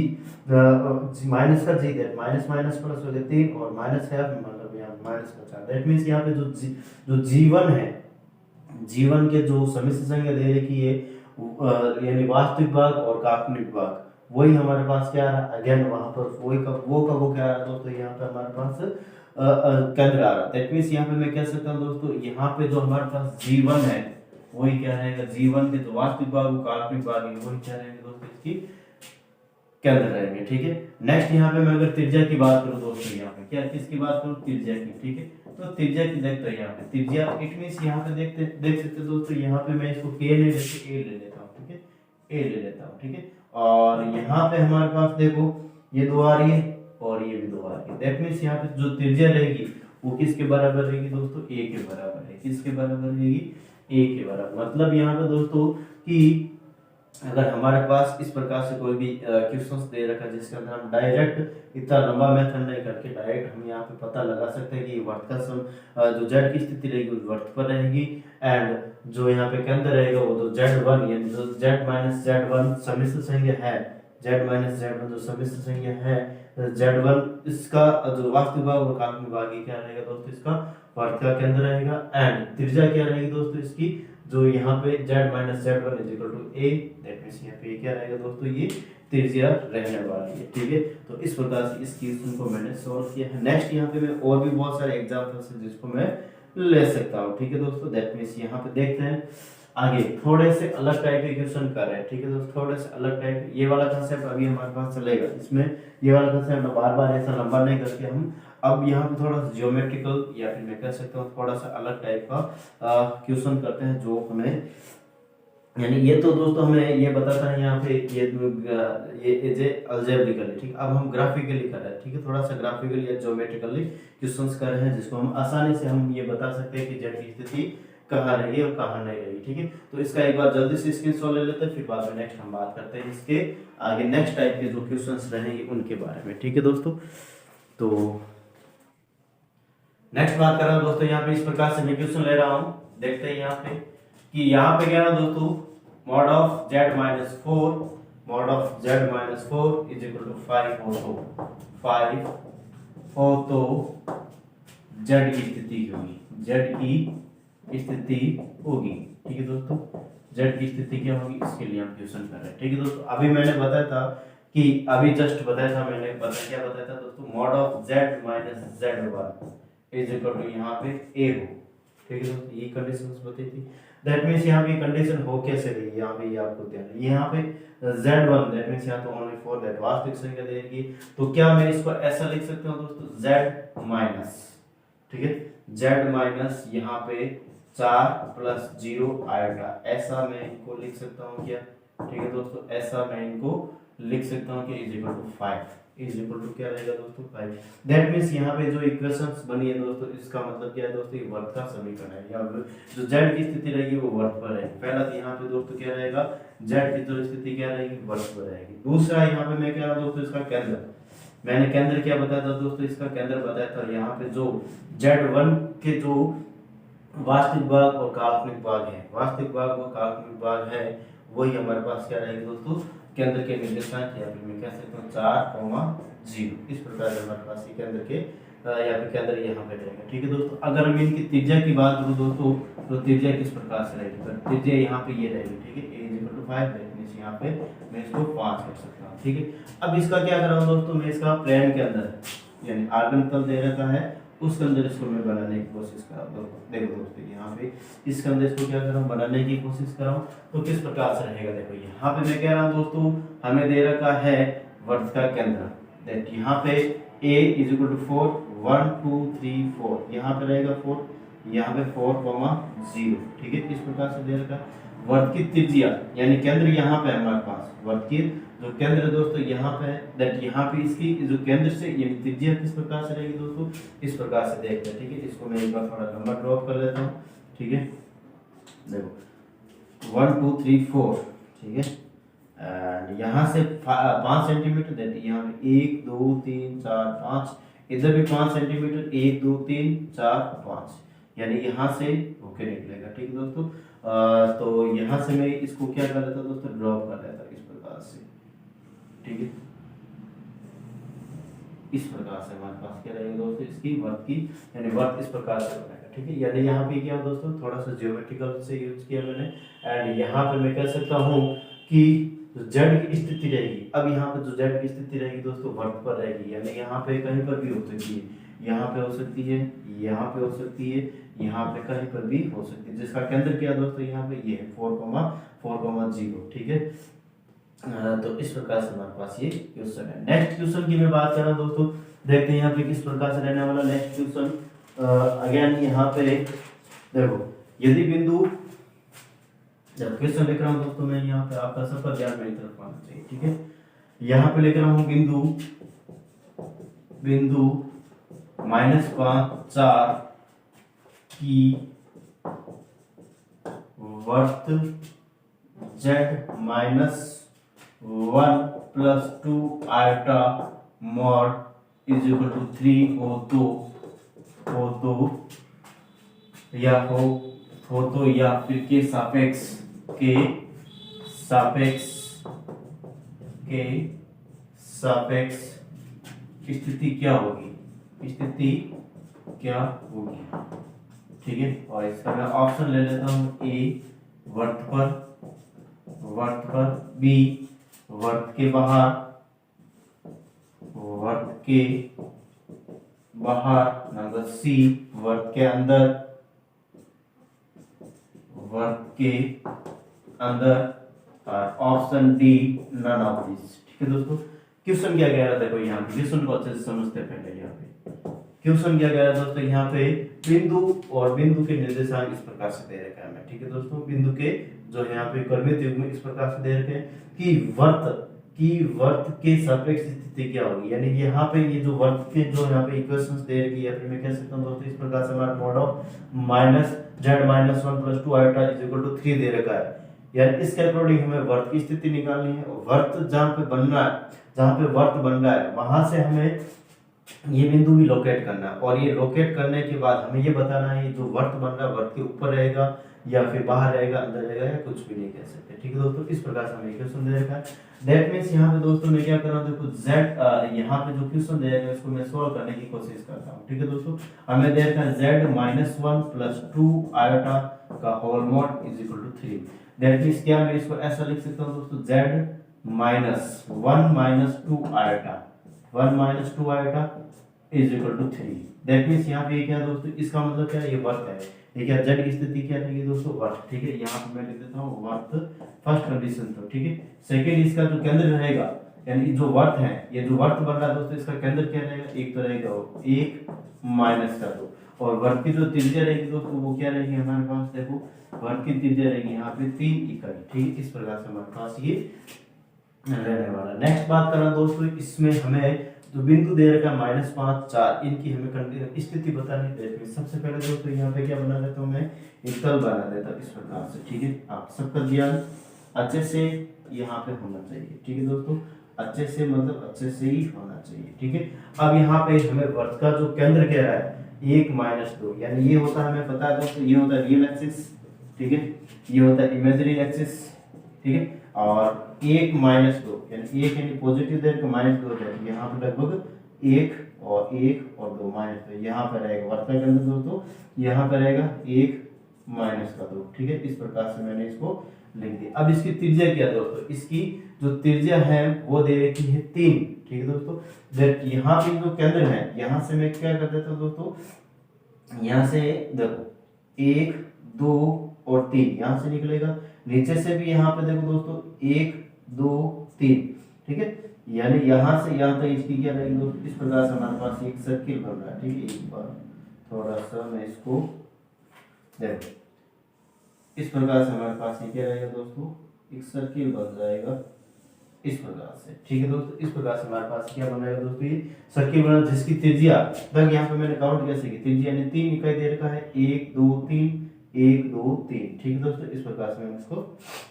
माइनस का G, that minus minus plus हो गया 3, और माइनस का एफ मतलब यहाँ माइनस का 4। दैट मींस यहाँ पे जो जीवन है, जीवन के जो सम्मिश्र संख्या दे रखी है, यानी वास्तविक भाग और काल्पनिक भाग, वही हमारे पास क्या है अगेन वहां पर वही का वो क्या है दोस्तों, यहाँ पे हमारे पास केंद्र आ रहा है। दैट मींस यहाँ पे मैं कह सकता हूँ दोस्तों, यहाँ पे जो हमारे पास जीवन है वही क्या रहेगा, जीवन के जो वास्तविक भाग काल्पनिक भाग है वही क्या रहेंगे दोस्तों, इसकी केंद्र रहेंगे। ठीक है, नेक्स्ट यहाँ पे मैं अगर त्रिज्या की बात करूँ दोस्तों, यहाँ पे क्या किसकी बात करूँ, त्रिज्या की। ठीक है, तो त्रिज्या की देखते हैं यहाँ पे त्रिज्या, इट मींस यहाँ पे देख सकते हैं दोस्तों, यहाँ पे मैं इसको k नहीं लेते a ले लेता हूँ। ठीक है, a ले लेता हूँ। ठीक है, और यहाँ पे हमारे पास देखो ये 2 आ रही है और ये भी 2 आ रही है। दैट मींस यहाँ पे जो त्रिज्या रहेगी वो किसके बराबर रहेगी दोस्तों, a के बराबर है। किसके बराबर रहेगी, a के बराबर। मतलब यहाँ पे दोस्तों कि अगर हमारे पास इस प्रकार से कोई भी क्वेश्चंस दे रखा है जिसके अंदर हम डायरेक्ट इतना लंबा मेथड नहीं करके डायरेक्ट हम यहाँ पे पता लगा सकते हैं कि वर्त का जो z की स्थिति रहेगी वो वर्त पर रहेगी, एंड जो यहाँ पे केंद्र रहेगा वो जो z1 यानी जो z माइनस z1 सम्मिश्र संख्या है, z माइनस z1 जो सम्मिश्र संख्या है, z1 इसका जो वास्तविक भाग और काल्पनिक भाग क्या रहेगा दोस्तों, इसका वर्त का केंद्र रहेगा। एंड त्रिज्या क्या रहेगी दोस्तों इसकी, जो यहाँ पे z minus z1 is equal to a। That means यहाँ पे क्या रहेगा दोस्तों, ये त्रिज्या रहने वाली है। ठीक है, तो इस प्रकार से इस क्वेश्चन को मैंने सॉल्व किया है। नेक्स्ट यहाँ पे मैं और भी बहुत सारे एग्जांपल्स हैं जिसको मैं ले सकता हूँ। ठीक है दोस्तों, दैट मींस यहाँ पे देखते हैं आगे थोड़े से अलग टाइप के क्वेश्चन कर रहे हैं। ठीक है दोस्तों, थोड़े से अलग टाइप, ये वाला कंसेप्ट अभी हमारे पास चलेगा, इसमें ये वाला कंसेप्ट बार बार ऐसा लंबा नहीं करके हम अब यहाँ पे थोड़ा सा जियोमेट्रिकल या फिर मैं कह सकता हूँ थोड़ा सा अलग टाइप का क्वेश्चन करते हैं, जो हमें यानी ये तो दोस्तों हमें ये बताता है यहाँ पे ये इज ए अलजेब्रिकली, ठीक। अब हम ग्राफिकली कर रहे हैं, ठीक है, थोड़ा सा ग्राफिकली या ज्योमेट्रिकली क्वेश्चंस कर रहे हैं, जिसको हम आसानी से हम ये बता सकते हैं कि जेड की स्थिति कहाँ रही और कहाँ नहीं रही, ठीक है। तो इसका एक बार जल्दी से स्क्रीनशॉट ले लेते हैं, फिर बाद में नेक्स्ट हम बात करते हैं इसके आगे नेक्स्ट टाइप के जो क्वेश्चंस रहेंगे उनके बारे में, ठीक है दोस्तों। तो नेक्स्ट बात कर रहा हूँ दोस्तों, यहाँ पे इस प्रकार से मैं क्वेश्चन ले रहा हूँ, देखते हैं यहाँ पे कि यहाँ पे क्या है दोस्तों, mod of z minus 4 mod of z minus 4 is equal to 5 हो तो z की स्थिति होगी, z की स्थिति होगी, ठीक है दोस्तों। z की स्थिति क्या होगी, इसके लिए हम क्वेश्चन कर रहे हैं, ठीक है दोस्तों। अभी मैंने बताया था कि अभी जस्ट बताया था मैंने, क्या बताया था दोस्तों, mod of z minus z1 is equal to यहाँ पे a हो, ठीक है दोस्तों, ये कंडीशंस बताई थी। दैट मींस यहाँ पे कंडीशन हो कैसे गई, यहाँ पे ये आपको ध्यान है, यहाँ पे z1 दैट मींस यहाँ तो ओनली फॉर दैट वास्तविक संख्या देगी, तो क्या मैं इसको ऐसा लिख सकता हूँ दोस्तों, z माइनस, ठीक है, z माइनस यहाँ पे 4 प्लस 0 आएगा, ऐसा मैं इनको लिख सकता हूँ क्या, ठीक है दोस्तों, ऐसा मैं इनको लिख सकता हूँ कि is equal to 5, is equal to क्या रहेगा दोस्तों 5। दैट मींस यहाँ पे जो इक्वेशंस बनी है दोस्तों, इसका मतलब क्या है दोस्तों, ये वर्त का समीकरण है, या जो z की स्थिति रहेगी वो वर्त पर रहेगी। पहला तो यहाँ पे दोस्तों क्या रहेगा, z की जो स्थिति क्या रहेगी, वर्त पर रहेगी। दूसरा यहाँ पे मैं कह रहा हूँ दोस्तों, इसका केंद्र, मैंने केंद्र क्या बताया था दोस्तों, इसका केंद्र बताया था यहाँ पे जो z1 के जो वास्तविक भाग और काल्पनिक भाग है, वास्तविक भाग और काल्पनिक भाग है, वही हमारे पास क्या रहेगा दोस्तों, केंद्र के निर्देशांक, या फिर मैं कह सकता हूँ 4,0, इस प्रकार से हमारे पास ये केंद्र के या फिर केंद्र यहाँ पे रहेगा, ठीक है दोस्तों। अगर हम इनकी त्रिज्या की बात करूँ दोस्तों, तो त्रिज्या किस प्रकार से रहेगी, तो त्रिज्या यहाँ पे ये रहेगी, ठीक है, a = 5, दैट यहाँ पे मैं इसको 5 कर सकता हूँ, ठीक है। अब इसका क्या कर रहा हूँ दोस्तों, मैं इसका प्लेन के अंदर यानी आर्गन तल दे रहता है, उसके अंदर इसको मैं बनाने की कोशिश कर रहा हूँ। देखो दोस्तों यहाँ पे इसके अंदर इसको क्या कर रहा हूँ, बनाने की कोशिश कर रहा हूँ, तो किस प्रकार से रहेगा, देखो यहाँ पे मैं कह रहा हूँ दोस्तों, हमें दे रखा है वर्त का केंद्र, दैट यहाँ पे a = 4, 1 2 3 4, यहाँ पे रहेगा 4, यहाँ पे 4,0, ठीक है, इस प्रकार से दे रखा। वर्त की त्रिज्या यानी केंद्र यहाँ पे हमारे पास, वर्त की जो केंद्र दोस्तों यहाँ पे है, दैट यहाँ पे इसकी जो केंद्र से यानी त्रिज्या किस प्रकार से रहेगी दोस्तों, इस प्रकार से देखते हैं, ठीक है। इसको मैं एक बार थोड़ा लंबा ड्रॉप कर लेता हूँ, ठीक है, देखो 1 2 3 4, ठीक है, एंड यहाँ से 5 सेंटीमीटर, दैट यहाँ पे 1 2 3 4 5, इधर भी 5 सेंटीमीटर, 1 2 3 4 5, यानी यहाँ से होके निकलेगा, ठीक है दोस्तों। तो यहाँ से मैं इसको क्या कर लेता दोस्तों, ड्रॉप कर लेता इस प्रकार से, ठीक है, इस प्रकार से हमारे पास क्या रहेगा दोस्तों, इसकी वर्त की यानी वर्त इस प्रकार से बनेगा, ठीक है। यानी यहाँ पे क्या दोस्तों, थोड़ा सा ज्योमेट्रिकल से यूज किया मैंने, एंड यहाँ पे मैं कह सकता हूँ कि z की स्थिति रहेगी, अब यहाँ पे जो z की स्थिति रहेगी दोस्तों वर्त पर रहेगी, यानी यहाँ पे कहीं पर भी हो सकती है, यहाँ पे हो सकती है, यहाँ पे हो सकती है, यहाँ पे कहीं पर भी हो सकती है, जिसका केंद्र क्या दोस्तों यहाँ पे ये है 4,0, ठीक है। तो इस प्रकार से हमारे पास ये क्वेश्चन है। नेक्स्ट क्वेश्चन की मैं बात कर रहा हूँ दोस्तों, देखते हैं यहाँ पे किस प्रकार से रहने वाला नेक्स्ट क्वेश्चन। अगेन यहाँ पे देखो, यदि बिंदु, जब क्वेश्चन लिख रहा हूँ दोस्तों मैं यहाँ पे, आपका सबका ध्यान मेरी तरफ आना चाहिए, ठीक है। यहाँ पे लिख रहा हूँ बिंदु -5 4 की वर्त z-1 + 2 आयोटा mod = 3 हो तो या फिर के सापेक्ष स्थिति क्या होगी, ठीक है। और इसका मैं ऑप्शन ले लेता हूँ, ए वर्त पर, बी वर्त के बाहर, नंबर सी वर्त के अंदर, और option D none of this, ठीक है दोस्तों। क्वेश्चन क्या कह रहा था, देखो यहाँ पे क्वेश्चन को अच्छे से समझते हैं। पहले यहाँ पे क्वेश्चन क्या कह रहा है दोस्तों, यहाँ पे बिंदु और बिंदु के निर्देशांक इस प्रकार से दे रखा है हमें, ठीक है दोस्तों। बिंदु के जो यहाँ पे कर्मित युग में इस प्रकार से दे रखे हैं कि वर्त के सापेक्ष स्थिति क्या होगी, यानी यहाँ पे ये जो वर्त के जो यहाँ पे इक्वेशंस दे रखी है, फिर मैं कह सकता हूँ दोस्तों इस प्रकार से हमारा mod of minus z minus 1 plus 2 iota is equal to 3 दे रखा है। यानी इसके अकॉर्डिंग हमें वर्त की स्थिति निकालनी है। वर्त जहाँ पे बन रहा है, जहाँ पे वर्त बन रहा है वहां से हमें ये बिंदु भी लोकेट करना है, और ये लोकेट करने के बाद हमें ये बताना है जो वर्त बन रहा है वर्त के ऊपर रहेगा या फिर बाहर रहेगा, अंदर रहेगा, या कुछ भी नहीं कह सकते। ठीक है दोस्तों, इस प्रकार से हमें इक्वेशन दे रखा है। दैट मींस यहाँ पे दोस्तों मैं क्या कर रहा हूँ, देखो z यहाँ पे जो क्वेश्चन दे रखा है इसको मैं सोल्व करने की कोशिश करता हूँ। ठीक है दोस्तों, हमें दे रखा है z माइनस 1 प्लस 2 आयोटा का whole mod is equal to 3। That means क्या मैं इसको ऐसा लिख सकता हूँ दोस्तों, z minus 1 minus 2 iota 1 minus 2 iota is equal to 3। That means यहाँ पे क्या है दोस्तों, इसका मतलब क्या है, ये वर्त है। ठीक है, z की स्थिति क्या रहेगी दोस्तों, वर्त। ठीक है, यहाँ पे मैं लिख देता हूँ वर्त, फर्स्ट कंडीशन तो। ठीक है, सेकंड इसका जो केंद्र रहेगा, यानी जो वर्त है, ये जो वर्त बन रहा है दोस्तों, इसका केंद्र क्या रहेगा, एक तो रहेगा 1 माइनस का 2, और वर्त की जो त्रिज्या रहेगी दोस्तों वो क्या रहेगी हमारे पास, देखो वर्त की त्रिज्या रहेगी यहाँ पे 3 इकाई। ठीक है, इस प्रकार से हमारे पास ये रहने वाला। नेक्स्ट बात करना दोस्तों, इसमें हमें जो बिंदु दे रखा है माइनस 5 4, इनकी हमें स्थिति बतानी है। सबसे पहले दोस्तों यहाँ पे क्या बना देता हूँ मैं, एक तल बना देता हूँ इस प्रकार से। ठीक है, आप सबका ध्यान अच्छे से यहाँ पे होना चाहिए। ठीक है दोस्तों, अच्छे से मतलब अच्छे से ही होना चाहिए। ठीक है, अब यहाँ पे हमें वर्त का जो केंद्र कह रहा है 1 माइनस 2, यानी ये होता है हमें पता है दोस्तों, ये होता है रियल एक्सिस। ठीक है, ये होता है इमेजिनरी एक्सिस। ठीक है, और 1 माइनस 2 यानी 1 यानी पॉजिटिव दे रखा माइनस 2 दे रखा, यहाँ पे लगभग 1 और 2 माइनस 2, यहाँ पे रहेगा वर्त का केंद्र दोस्तों, यहाँ पे रहेगा 1 माइनस का 2। ठीक है, इस प्रकार से मैंने इसको लिख दिया। अब इसकी त्रिज्या क्या दोस्तों, इसकी जो त्रिज्या है वो दे रखी है 3। ठीक है दोस्तों, यहाँ पे जो केंद्र है, यहाँ से मैं क्या कर देता हूँ दोस्तों, यहाँ से देखो 1 2 और 3 यहाँ से निकलेगा, नीचे से भी यहाँ पे देखो दोस्तों 1 2 3। ठीक है, यानी यहाँ से यहाँ तक इसकी क्या रहेगी दोस्तों, इस प्रकार से हमारे पास एक सर्किल बन रहा है। ठीक है, एक बार थोड़ा सा मैं इसको देखो, इस प्रकार से हमारे पास ये क्या रहेगा दोस्तों, एक सर्किल बन जाएगा इस प्रकार से। ठीक है दोस्तों, इस प्रकार से हमारे पास क्या बनेगा दोस्तों, ये सर्किल बना जिसकी त्रिज्या तक यहाँ पे मैंने काउंट कैसे की, त्रिज्या यानी 3 इकाई दे रखा है, 1 2 3 1 2 3। ठीक है दोस्तों, इस प्रकार से मैंने इसको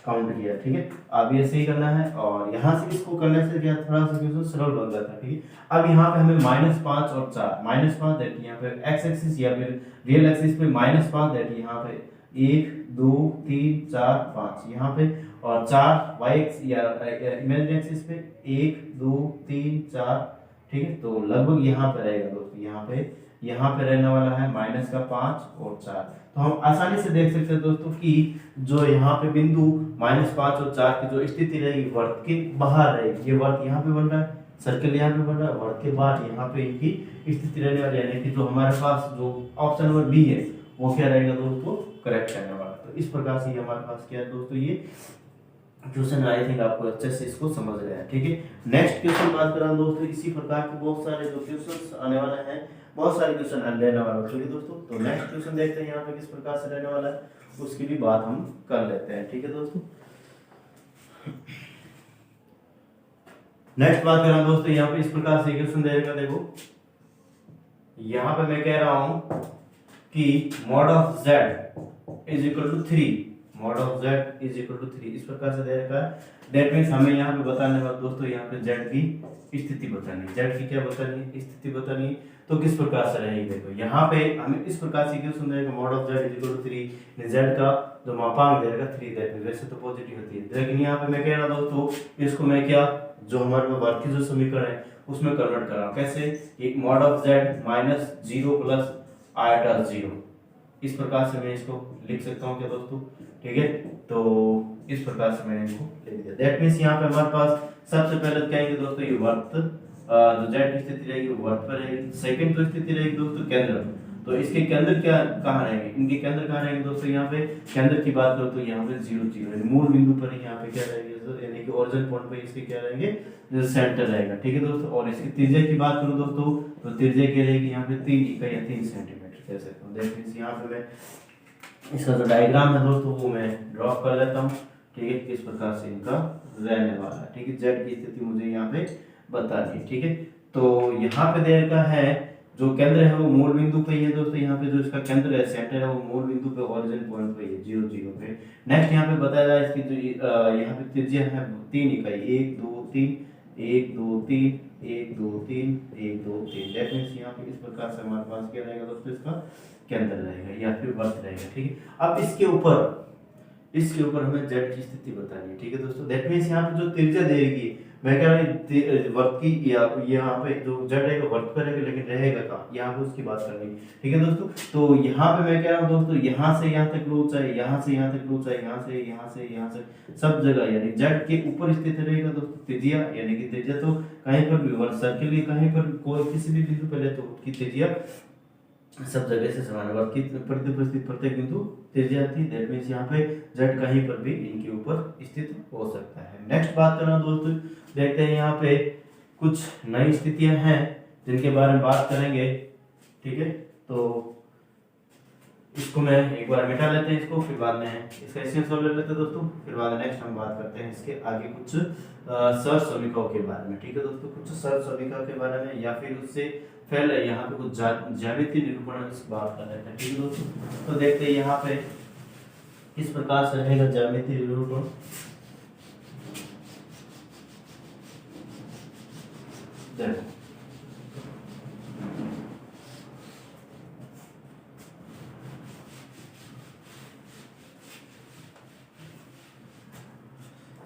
काउंट किया। ठीक है, अब ये सही करना है, और यहाँ से इसको करने से क्या थोड़ा सा क्वेश्चन सरल बन जाता है। ठीक है, अब यहाँ पे हमें -5 और 4, -5 दैट यहाँ पे एक्स एक्सिस या फिर रियल एक्सिस पे -5 दैट यहाँ पे 1 2 3 4 5 यहाँ पे, और 4 वाई एक्स या इमेजिनरी एक्सिस पे 1 2 3 4। ठीक है, तो लगभग यहाँ पे रहेगा दोस्तों, यहाँ पे रहने वाला है -5 और 4। तो हम आसानी से देख सकते हैं दोस्तों कि जो यहाँ पे बिंदु -5 और 4 की जो स्थिति रहेगी वर्त के बाहर रहेगी। ये वर्त यहाँ पे बन रहा है, सर्कल यहाँ पे बन रहा है, वर्त के बाहर यहाँ पे इनकी स्थिति रहने वाली है, यानी कि जो हमारे पास जो ऑप्शन नंबर बी है वो क्या रहेगा दोस्तों, करेक्ट रहने वाला। तो इस प्रकार से हमारे पास क्या है दोस्तों, ये क्वेश्चन आई थिंक आपको अच्छे से इसको समझ रहे हैं। ठीक है, नेक्स्ट क्वेश्चन बात कर रहा हूं दोस्तों, इसी प्रकार के बहुत सारे जो क्वेश्चंस आने वाले हैं, बहुत सारे क्वेश्चन रहने वाले हैं। ठीक है दोस्तों, तो नेक्स्ट क्वेश्चन देखते हैं यहाँ पे किस प्रकार से रहने वाला है, उसकी भी बात हम कर लेते हैं। ठीक है दोस्तों, नेक्स्ट बात कर रहा हूं दोस्तों, यहाँ पे इस प्रकार से क्वेश्चन देगा। देखो यहाँ पे मैं कह रहा हूं कि mod of z is equal to 3, mod of z is equal to 3 इस प्रकार से दे रखा है। दैट मींस हमें यहाँ पे बताने वाला दोस्तों, यहाँ पे z की स्थिति बतानी, z की क्या बतानी, स्थिति बतानी। तो किस प्रकार से रहेगी, देखो यहाँ पे हमें इस प्रकार से क्वेश्चन देगा, mod of z is equal to 3, z का जो मापांक दे रखा 3, दैट मींस वैसे तो पॉजिटिव होती है, लेकिन यहाँ पे मैं कह रहा दोस्तों इसको मैं क्या, जो हमारे वर्ग की जो समीकरण है उसमें कन्वर्ट कर रहा हूँ। कैसे, एक mod of z -0 plus iota 0, इस प्रकार से मैं इसको लिख सकता हूँ क्या दोस्तों। ठीक है, तो इस प्रकार से मैंने इसको लिख दिया। दैट मींस यहाँ पे हमारे पास सबसे पहले क्या है दोस्तों, ये वर्त जो z की स्थिति रहेगी वो वर्त पर रहेगी। सेकंड जो स्थिति रहेगी दोस्तों केंद्र, तो इसके केंद्र क्या कहाँ रहेंगे, इनके केंद्र कहाँ रहेंगे दोस्तों, यहाँ पे केंद्र की बात करो तो यहाँ पे 0 0 मूल बिंदु पर ही यहाँ पे क्या रहेंगे, यानी कि ओरिजिन पॉइंट पे इसके क्या रहेंगे, जो सेंटर रहेगा। ठीक है दोस्तों, और इसकी त्रिज्या की बात करूँ दोस्तों, तो त्रिज्या क्या रहेगी यहाँ पे 3 इकाई या 3 सेंटीमीटर कह सकता हूँ। दैट मींस यहाँ पे मैं इसका जो डायग्राम है दोस्तों वो मैं ड्रॉ कर लेता हूँ। ठीक है, किस प्रकार से इनका रहने वाला है। ठीक है, जेड की स्थिति मुझे यहाँ पे बतानी है। ठीक है, तो यहाँ पे देर का है जो केंद्र है वो मूल बिंदु पे ही है दोस्तों। यहाँ पे जो इसका केंद्र है, सेंटर है, वो मूल बिंदु पे, ओरिजिन पॉइंट पे है, 0 0 पे। नेक्स्ट यहाँ पे बताया जाए इसकी जो यहाँ पे त्रिज्या है 3 इकाई, 1 2 3 1 2 3 1 2 3 1 2 3। दैट मींस यहाँ पे इस प्रकार से हमारे पास क्या रहेगा दोस्तों, इसका केंद्र रहेगा या फिर वर्त रहेगा। ठीक है, अब इसके ऊपर हमें जेड की स्थिति बतानी है। ठीक है दोस्तों, दैट मींस यहाँ पे जो त्रिज्या देगी, मैं कह रहा हूँ वर्त की, या यहाँ पे जो जेड रहेगा वर्त पर रहेगा, लेकिन रहेगा कहाँ, यहाँ पे उसकी बात करनी है। ठीक है दोस्तों, तो यहाँ पे मैं कह रहा हूँ दोस्तों, यहाँ से यहाँ तक ऊंचाई, यहाँ से यहाँ तक ऊंचाई, यहाँ से यहाँ से यहाँ से सब जगह यानी जेड के ऊपर स्थित रहेगा दोस्तों त्रिज्या। यानी कि त्रिज्या तो कहीं पर भी वर्त सर्किल की कहीं पर कोई किसी भी बिंदु पर ले तो उसकी त्रिज्या सब जगह से समान है। की परिधि पर स्थित प्रत्येक बिंदु त्रिज्या आती है। दैट मींस यहाँ पे जेड कहीं पर भी इनके ऊपर स्थित हो सकता है। नेक्स्ट बात करना दोस्तों, देखते हैं यहाँ पे कुछ नई स्थितियां हैं जिनके बारे में बात करेंगे। ठीक है, तो इसको मैं एक बार मिटा लेते हैं इसको, फिर बाद में इसका एससीएम सॉल्व कर लेते हैं दोस्तों, फिर बाद में नेक्स्ट हम बात करते हैं इसके आगे कुछ सरसमीकाओं के बारे में। ठीक है दोस्तों, कुछ सरसमीकाओं के बारे में, या फिर उससे पहले यहाँ पे कुछ ज्यामितीय निरूपण इस बात कर लेते हैं। ठीक है दोस्तों, तो देखते हैं यहाँ पे किस प्रकार से रहेगा ज्यामितीय निरूपण। देखो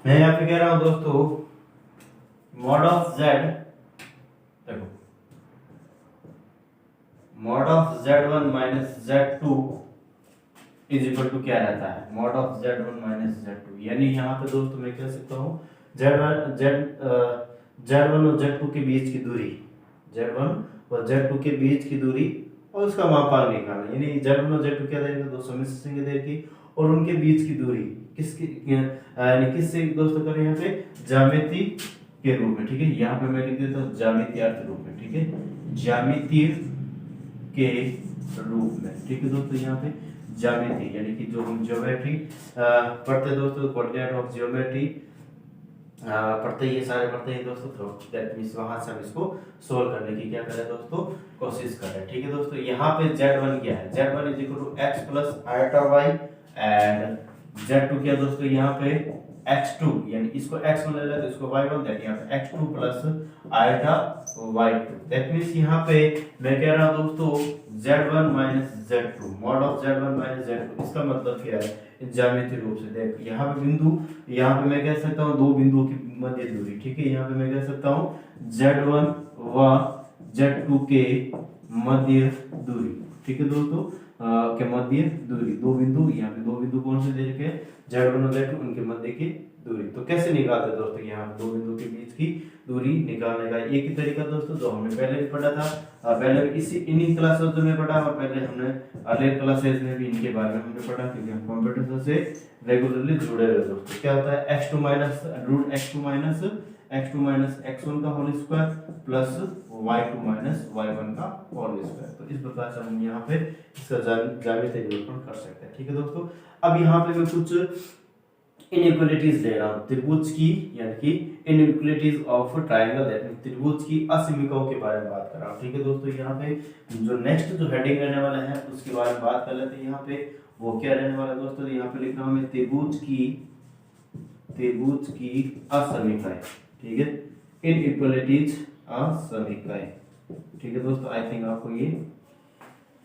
मैं यहाँ पे कह रहा हूं दोस्तों, मॉड ऑफ जेड, देखो mod of z1 minus z2 is equal to क्या रहता है, mod of z1 minus z2। यानी यहाँ पे दोस्तों मैं कह सकता हूँ z1 और z2 के बीच की दूरी, z1 और z2 के बीच की दूरी और उसका मापांक निकालना। यानी z1 और z2 क्या देगा, दो समिश्र संख्या देगी, और उनके बीच की दूरी किसकी, यानी किससे दोस्तों करें यहाँ पे ज्यामिति के रूप में। ठीक है, यहाँ पे मैं लिख देता हूँ ज्यामितीय के रूप में। ठीक है, ज्यामितीय के रूप में। ठीक है दोस्तों, यहाँ पे ज्यामिति यानी कि जो हम ज्योमेट्री पढ़ते हैं दोस्तों, कोऑर्डिनेट ऑफ ज्योमेट्री पढ़ते ये सारे पढ़ते हैं दोस्तों, तो दैट मींस वहां से हम इसको सोल्व करने की क्या करें दोस्तों, कोशिश करें। ठीक है दोस्तों, यहाँ पे z1 क्या है, z1 is equal to x plus iota y, and z2 क्या दोस्तों, यहाँ पे x2, यानी इसको x मान लेते हैं, इसको y1, दैट यहाँ पे x2 plus iota y2। That means यहाँ पे मैं कह रहा हूँ दोस्तों z1 minus z2, mod of z1 minus z2। इसका मतलब क्या है, ज्यामितीय रूप से देख, यहाँ पे बिंदु, यहाँ पे मैं कह सकता हूँ दो बिंदुओं की मध्य दूरी। ठीक है, यहाँ पे मैं कह सकता हूँ z1 व z2 के मध्य दूरी। ठीक है दोस्तों, के मध्य दूरी, दो बिंदु, यहाँ पे दो बिंदु कौन से दे रखे हैं, z1 और z2, उनके मध्य की दूरी। तो कैसे निकालते दोस्तों, यहाँ दो बिंदु के बीच की दूरी निकालने का एक ही तरीका दोस्तों जो हमने पहले भी पढ़ा था, पहले इसी इन्हीं क्लासेस में पढ़ा, और पहले हमने अर्लियर क्लासेस में भी इनके बारे में हमने पढ़ा, क्योंकि हम कंप्यूटर से रेगुलरली जुड़े रहे दोस्तों। क्या होता है, x2 minus root x2 minus x1 का whole square plus y2 minus y1 का होल स्क्वायर। तो इस प्रकार से हम यहाँ पे इसका ज्यामितीय निरूपण कर सकते हैं। ठीक है दोस्तों, अब यहाँ पे मैं कुछ इनइक्वालिटीज ले रहा हूँ त्रिभुज की, यानी कि inequalities of triangle, that means त्रिभुज की असमीकाओं के बारे में बात कर रहा हूँ। ठीक है दोस्तों, यहाँ पे जो नेक्स्ट जो हेडिंग रहने वाला है उसके बारे में बात कर लेते हैं। यहाँ पे वो क्या रहने वाला है दोस्तों, यहाँ पे लिख रहा हूँ मैं त्रिभुज की असमीकाएं। ठीक है, इनइक्वालिटीज असमीकाएं। ठीक है दोस्तों, आई थिंक आपको ये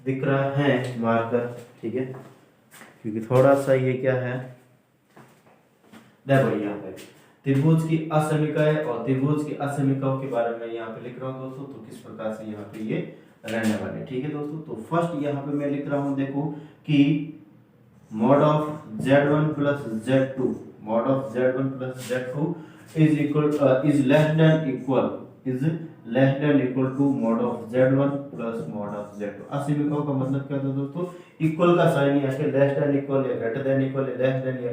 दिख रहा है मार्कर। ठीक है, क्योंकि थोड़ा सा ये क्या है, देखो यहाँ पे त्रिभुज की असमीकाएं और त्रिभुज की असमीकाओं के बारे में यहाँ पे लिख रहा हूँ दोस्तों, तो किस प्रकार से यहाँ पे ये रहने वाले। ठीक है दोस्तों, तो फर्स्ट यहाँ पे मैं लिख रहा हूँ, देखो कि mod of z1 plus z2, mod of z1 plus z2 is equal is less than equal to mod of z1 plus mod of z2। असमीकाओं का मतलब क्या था दोस्तों, इक्वल का साइन या फिर लेस देन इक्वल या ग्रेटर देन इक्वल या लेस देन या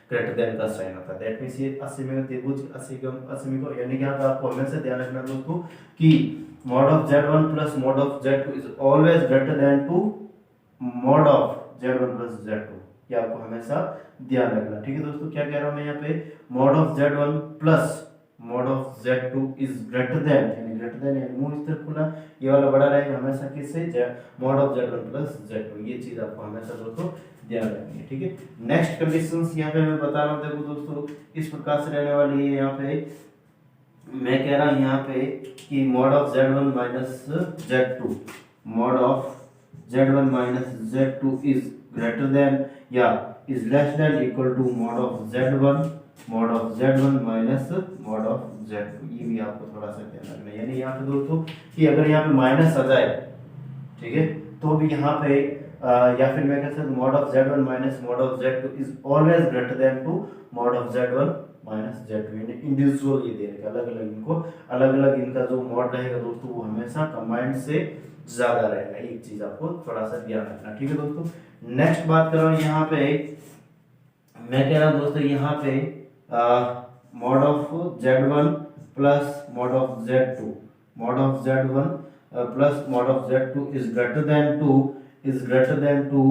ग्रेटर देन का साइन होता है। दैट मींस ये असमीका त्रिभुज असमीका, यानी कि यहाँ पे आपको हमेशा ध्यान रखना दोस्तों कि mod of z1 plus mod of z2 is always greater than to mod of Z1 plus Z2, ये आपको हमेशा ध्यान रखना। ठीक है दोस्तों, क्या कह रहा हूँ मैं यहाँ पे, mod of Z1 plus mod of Z2 is greater then, यानी मुंह इस तरफ खुला, ये वाला बड़ा रहेगा हमेशा किससे, mod of Z1 plus Z2, ये चीज आपको हमेशा दोस्तों ध्यान रखनी है। ठीक है, नेक्स्ट कंडीशंस यहाँ पे मैं बता रहा हूँ, देखो दोस्तों इस प्रकार से रहने वाली है। यहाँ पे मैं कह रहा हूँ यहाँ पे कि mod of Z1 minus Z2, mod of Z1 minus Z2 is greater than या is less than equal to mod of Z1 minus mod of Z2, ये भी आपको थोड़ा सा ध्यान रखना है। यानी यहाँ पे दोस्तों कि अगर यहाँ पे माइनस आ जाए, ठीक है, तो भी यहाँ पे या फिर मैं कह सकता हूँ mod of Z1 minus mod of Z2 is always greater than to mod of Z1 minus Z2, यानी इंडिविजुअल ये दे रखा, अलग अलग इनको अलग अलग इनका जो मॉड रहेगा दोस्तों वो हमेशा कंबाइंड से ज्यादा रहेगा, एक चीज आपको थोड़ा सा ध्यान रखना। ठीक है दोस्तों, नेक्स्ट बात कर रहा हूँ यहाँ पे, मैं कह रहा हूँ दोस्तों यहाँ पे mod of Z1 plus mod of Z2, mod of Z1 plus mod of Z2 is greater than to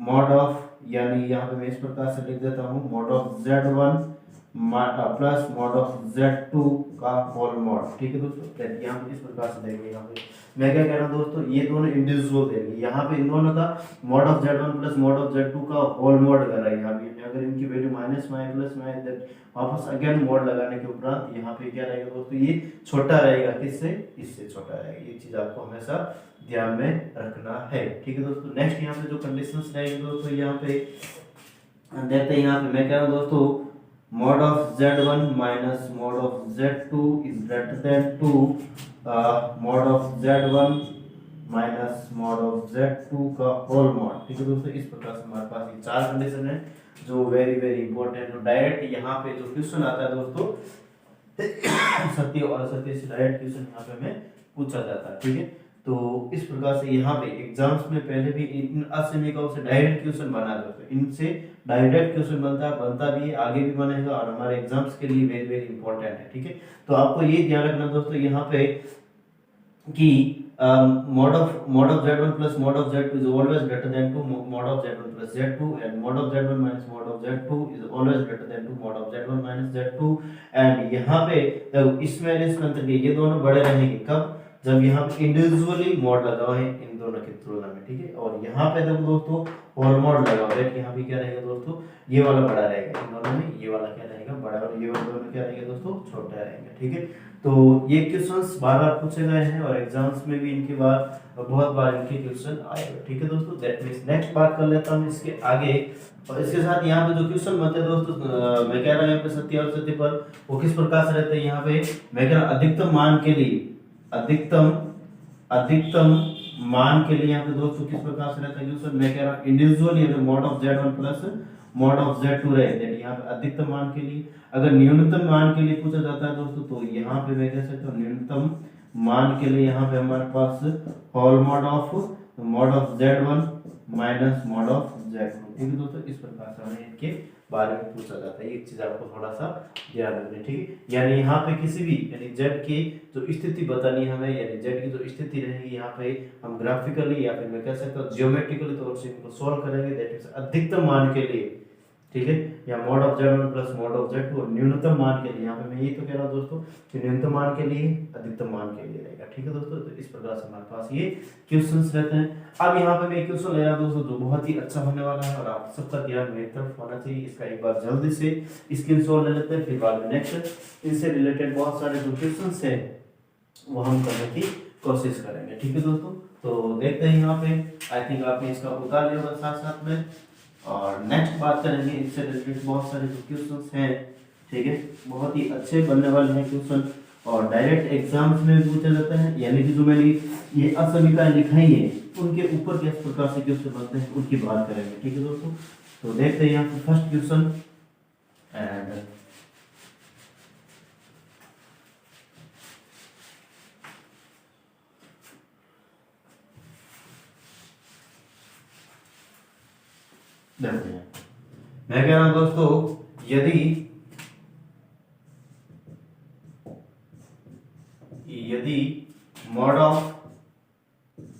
mod of, यानी यहाँ पे मैं इस प्रकार से लिख देता हूँ, mod of Z1 plus mod of Z2 का होल मॉड। ठीक है दोस्तों, यहाँ पे इस प्रकार से देंगे। यहाँ पे मैं क्या कह रहा हूँ दोस्तों, ये दोनों इंडिविजुअल देंगे, यहाँ पे इन दोनों का mod of Z1 plus mod of Z2 का होल मॉड कर रहा है। यहाँ पे अगर इनकी वैल्यू माइनस में आए प्लस में आए, वापस अगेन मॉड लगाने के उपरांत यहाँ पे क्या रहेगा दोस्तों, ये छोटा रहेगा किससे, इससे छोटा रहेगा, ये चीज आपको हमेशा ध्यान में रखना है। ठीक है दोस्तों, नेक्स्ट यहाँ पे जो कंडीशंस रहेंगे दोस्तों, यहाँ पे देखते हैं। यहाँ पे मैं कह रहा हूँ दोस्तों mod of Z1 minus mod of Z2 is greater than to mod of Z1 minus mod of Z2 का होल मॉड। ठीक है दोस्तों, इस प्रकार से हमारे पास ये चार कंडीशन है जो वेरी वेरी इंपॉर्टेंट है। डायरेक्ट यहाँ पे जो क्वेश्चन आता है दोस्तों सत्य और असत्य से डायरेक्ट क्वेश्चन यहाँ पे हमें पूछा जाता है। ठीक है, तो इस प्रकार से यहाँ पे एग्जाम्स में पहले भी इन असमीकाओं से डायरेक्ट क्वेश्चन बना जाते हैं, इनसे डायरेक्ट क्वेश्चन बनता भी है, आगे भी बनेगा और हमारे एग्जाम्स के लिए वेरी वेरी इंपॉर्टेंट है। ठीक है, तो आपको ये ध्यान रखना दोस्तों यहाँ पे कि mod of Z1 plus mod of Z2 is always greater than to mod of Z1 plus Z2, and mod of Z1 minus mod of Z2 is always greater than to mod of Z1 minus Z2। And यहाँ पे देखो इसमें इसमें अंतर के ये दोनों बड़े रहेंगे कब, जब यहाँ पे इंडिविजुअली मॉड लगा हुआ है इन दोनों की तुलना में। ठीक है, और यहाँ पे देखो दोस्तों होल मॉड लगा हुआ है, यहाँ पे क्या रहेगा दोस्तों, ये वाला बड़ा रहेगा इन दोनों में, ये वाला क्या रहेगा बड़ा, और ये वाला दोनों क्या रहेगा दोस्तों छोटा रहेगा। ठीक है, तो ये क्वेश्चंस बार बार पूछे गए हैं और एग्जाम्स में भी इनके बाद बहुत बार इनके क्वेश्चन आए हुए। ठीक है दोस्तों, दैट मींस नेक्स्ट बात कर लेता हूँ इसके आगे, और इसके साथ यहाँ पे जो क्वेश्चन बनते हैं दोस्तों, मैं कह रहा हूँ यहाँ पे सत्य और सत्य पर वो किस प्रकार से रहते हैं। यहाँ पे मैं कह रहा हूँ अधिकतम मान के लिए मान के लिए यहाँ पे दोस्तों किस प्रकार से रहता है क्वेश्चन, मैं कह रहा हूँ इंडिविजुअली अगर mod of Z1 plus mod of Z2 रहे, यहाँ पे अधिकतम मान के लिए। अगर न्यूनतम मान के लिए पूछा जाता है दोस्तों, तो यहाँ पे मैं कह सकता हूँ न्यूनतम मान के लिए यहाँ पे हमारे पास whole mod of Z1 minus mod of Z2। ठीक है दोस्तों, इस प्रकार से हमें इनके बारे में पूछा जाता है, एक चीज आपको थोड़ा सा ध्यान रखनी। ठीक है, यानी यहाँ पे किसी भी यानी Z की जो स्थिति बतानी है हमें, यानी Z की जो स्थिति रहेगी यहाँ पे हम ग्राफिकली या फिर मैं कह सकता हूँ जियोमेट्रिकली तौर से इनको सॉल्व करेंगे। दैट मींस अधिकतम मान के लिए, ठीक है, या mod of Z1 plus mod of Z2, और न्यूनतम मान के लिए यहाँ पे मैं ये तो कह रहा हूँ दोस्तों कि न्यूनतम मान के लिए अधिकतम मान के लिए रहेगा। ठीक है दोस्तों, तो इस प्रकार से हमारे पास ये क्वेश्चंस रहते हैं। अब यहाँ पे मैं क्वेश्चन ले रहा हूँ दोस्तों जो बहुत ही अच्छा होने वाला है और आप सबका ध्यान मेरी तरफ होना चाहिए, इसका एक बार जल्दी से स्क्रीनशॉट ले लेते हैं, फिर बाद में नेक्स्ट इससे रिलेटेड बहुत सारे जो क्वेश्चंस है वो हम करने की कोशिश करेंगे। ठीक है दोस्तों, तो देखते हैं यहाँ पे, आई थिंक आपने इसका उतार लिया साथ साथ में, और नेक्स्ट बात करेंगे इससे रिलेटेड बहुत सारे जो क्वेश्चंस हैं। ठीक है, बहुत ही अच्छे बनने वाले हैं क्वेश्चन और डायरेक्ट एग्जाम्स में पूछे जाते हैं, यानी कि जो मैंने ये असमीकाएं लिखाई हैं उनके ऊपर किस प्रकार से क्वेश्चन बनते हैं उनकी बात करेंगे। ठीक है दोस्तों, तो देखते हैं यहाँ पे फर्स्ट क्वेश्चन एंड देखते हैं। मैं कह रहा हूं दोस्तों यदि mod of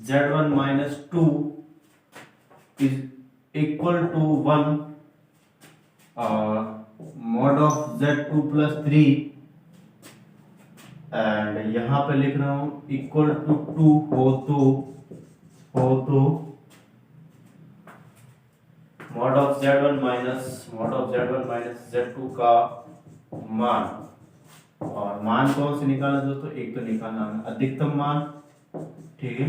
Z1 minus 2 is equal to 1 mod of Z2 plus 3 and यहां पे लिख रहा हूं इक्वल टू 2 हो तो mod of Z1 minus Z2 का मान। और मान कौन से निकालना दोस्तों, एक तो निकालना है अधिकतम मान, ठीक है,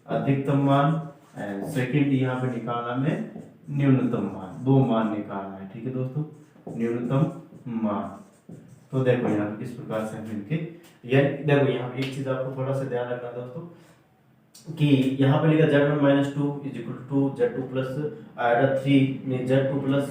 अधिकतम मान, एंड सेकंड यहाँ पे निकालना है न्यूनतम मान। दो मान निकालना है, ठीक है दोस्तों, न्यूनतम मान। तो देखो यहाँ पे किस प्रकार से मिलके, ये देखो यहाँ पे एक चीज आपको थोड़ा सा ध्यान रखना दोस्तों कि यहाँ पे लिखा Z1 minus 2 is equal to Z2 plus 3 में Z2 प्लस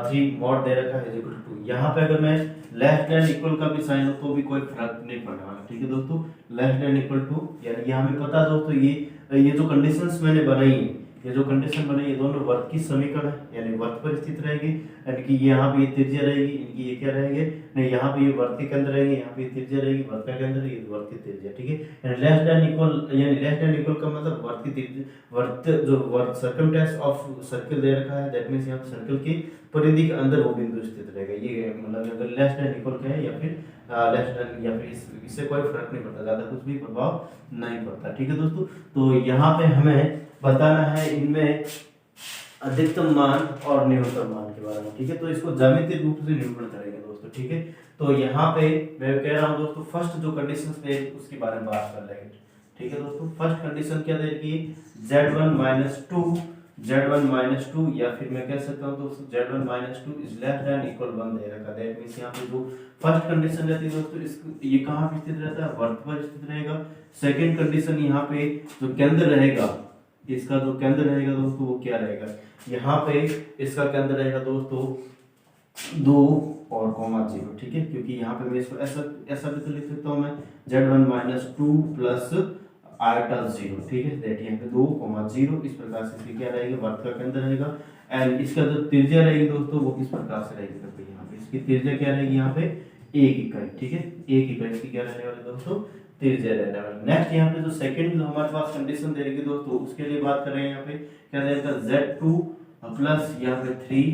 3 मॉड दे रखा है इज इक्वल टू 2। यहाँ पे अगर मैं लेस देन इक्वल का भी साइन हो तो भी कोई फर्क नहीं पड़ने वाला, ठीक है दोस्तों। लेस देन इक्वल टू यानी यहाँ हमें पता दोस्तों ये जो कंडीशंस मैंने बनाई है, ये जो कंडीशन बनाई, ये दोनों वर्ग की समीकरण है, यानी वर्ग पर स्थित रहेगी, यानी कि यहाँ पे ये त्रिज्या रहेगी, इनकी ये क्या रहेंगे, नहीं यहाँ पे ये वर्ग के केंद्र रहेंगे, यहाँ पे ये त्रिज्या रहेगी, वर्ग का केंद्र है, ये वर्ग की त्रिज्या, ठीक है। यानी लेस देन इक्वल, यानी लेस देन इक्वल का मतलब वर्ग की त्रिज्या, वर्ग जो वर्ग सर्कमटेंस ऑफ सर्कल दे रखा है, दैट मींस यहाँ पे सर्कल की परिधि के अंदर वो बिंदु स्थित रहेगा। ये मतलब अगर लेस देन इक्वल का है या फिर लेस देन, या फिर इससे कोई फर्क नहीं पड़ता, ज्यादा कुछ भी प्रभाव नहीं पड़ता, ठीक है दोस्तों। तो यहाँ पे हमें बताना है इनमें अधिकतम मान और न्यूनतम मान के बारे में, ठीक है। तो इसको ज्यामितीय रूप से निरूपण करेंगे दोस्तों, ठीक है। तो यहाँ पे मैं कह रहा हूँ दोस्तों, फर्स्ट जो कंडीशंस थे उसके बारे में बात कर लेंगे, ठीक है दोस्तों। फर्स्ट कंडीशन क्या दे रखी है, Z1 माइनस 2 या फिर मैं कह सकता हूँ दोस्तों Z1 minus 2 is less than equal 1 दे रखा है। दैट मींस यहाँ पे जो फर्स्ट कंडीशन रहती है दोस्तों, ये कहाँ पे स्थित रहता है, वर्ग पर स्थित रहेगा। सेकंड कंडीशन यहाँ पे जो केंद्र रहेगा, इसका जो केंद्र रहेगा दोस्तों वो क्या रहेगा, यहाँ पे इसका केंद्र रहेगा दोस्तों 2 और कॉमा 0, ठीक है। क्योंकि यहाँ पे मैं इसको ऐसा भी तो लिख सकता हूँ मैं Z1 माइनस 2 प्लस आयटा 0, ठीक है। दैट यहाँ पे 2 कॉमा 0 इस प्रकार से इसकी क्या रहेगा, वर्ग का केंद्र रहेगा। एंड इसका जो त्रिज्या रहेगी दोस्तों वो किस प्रकार से रहेगी, देखो यहाँ पे इसकी त्रिज्या क्या रहेगी, यहाँ पे 1 इकाई, ठीक है, 1 इकाई इसकी क्या रहने वाली दोस्तों, त्रिज्या रहने वाली। नेक्स्ट यहाँ पे जो सेकंड जो हमारे पास कंडीशन दे रही है दोस्तों, उसके लिए बात कर रहे हैं। यहाँ पे क्या रहेगा, Z2 प्लस यहाँ पे 3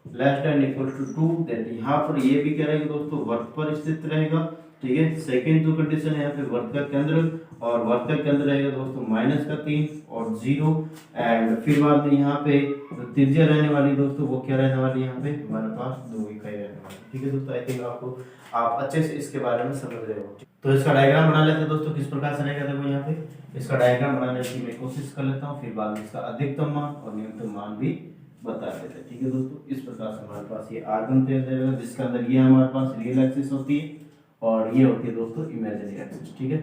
less than equal to 2, that यहाँ पर ये भी क्या रहेगा दोस्तों, वर्ग पर स्थित रहेगा, ठीक है। सेकंड जो कंडीशन है यहाँ पे वर्ग का केंद्र, और वर्ग का केंद्र रहेगा दोस्तों माइनस का 3 और 0। एंड फिर बाद में यहाँ पे त्रिज्या रहने वाली दोस्तों वो क्या रहने वाली, यहाँ पे हमारे पास 2 इकाई रहने वाली, ठीक है दोस्तों। आई थिंक आपको आप अच्छे से इसके बारे में समझ रहे हो। तो इसका डायग्राम बना लेते हैं दोस्तों, किस प्रकार से रहेगा, देखो यहाँ पे इसका डायग्राम बनाने की मैं कोशिश कर लेता हूँ, फिर बाद में इसका अधिकतम मान और न्यूनतम मान भी बता देते हैं, ठीक है दोस्तों। इस प्रकार से हमारे पास ये आर्गन तैयार रहेगा, जिसके अंदर ये हमारे पास रियल एक्सिस होती है और ये होती है दोस्तों इमेजिनरी एक्सिस, ठीक है।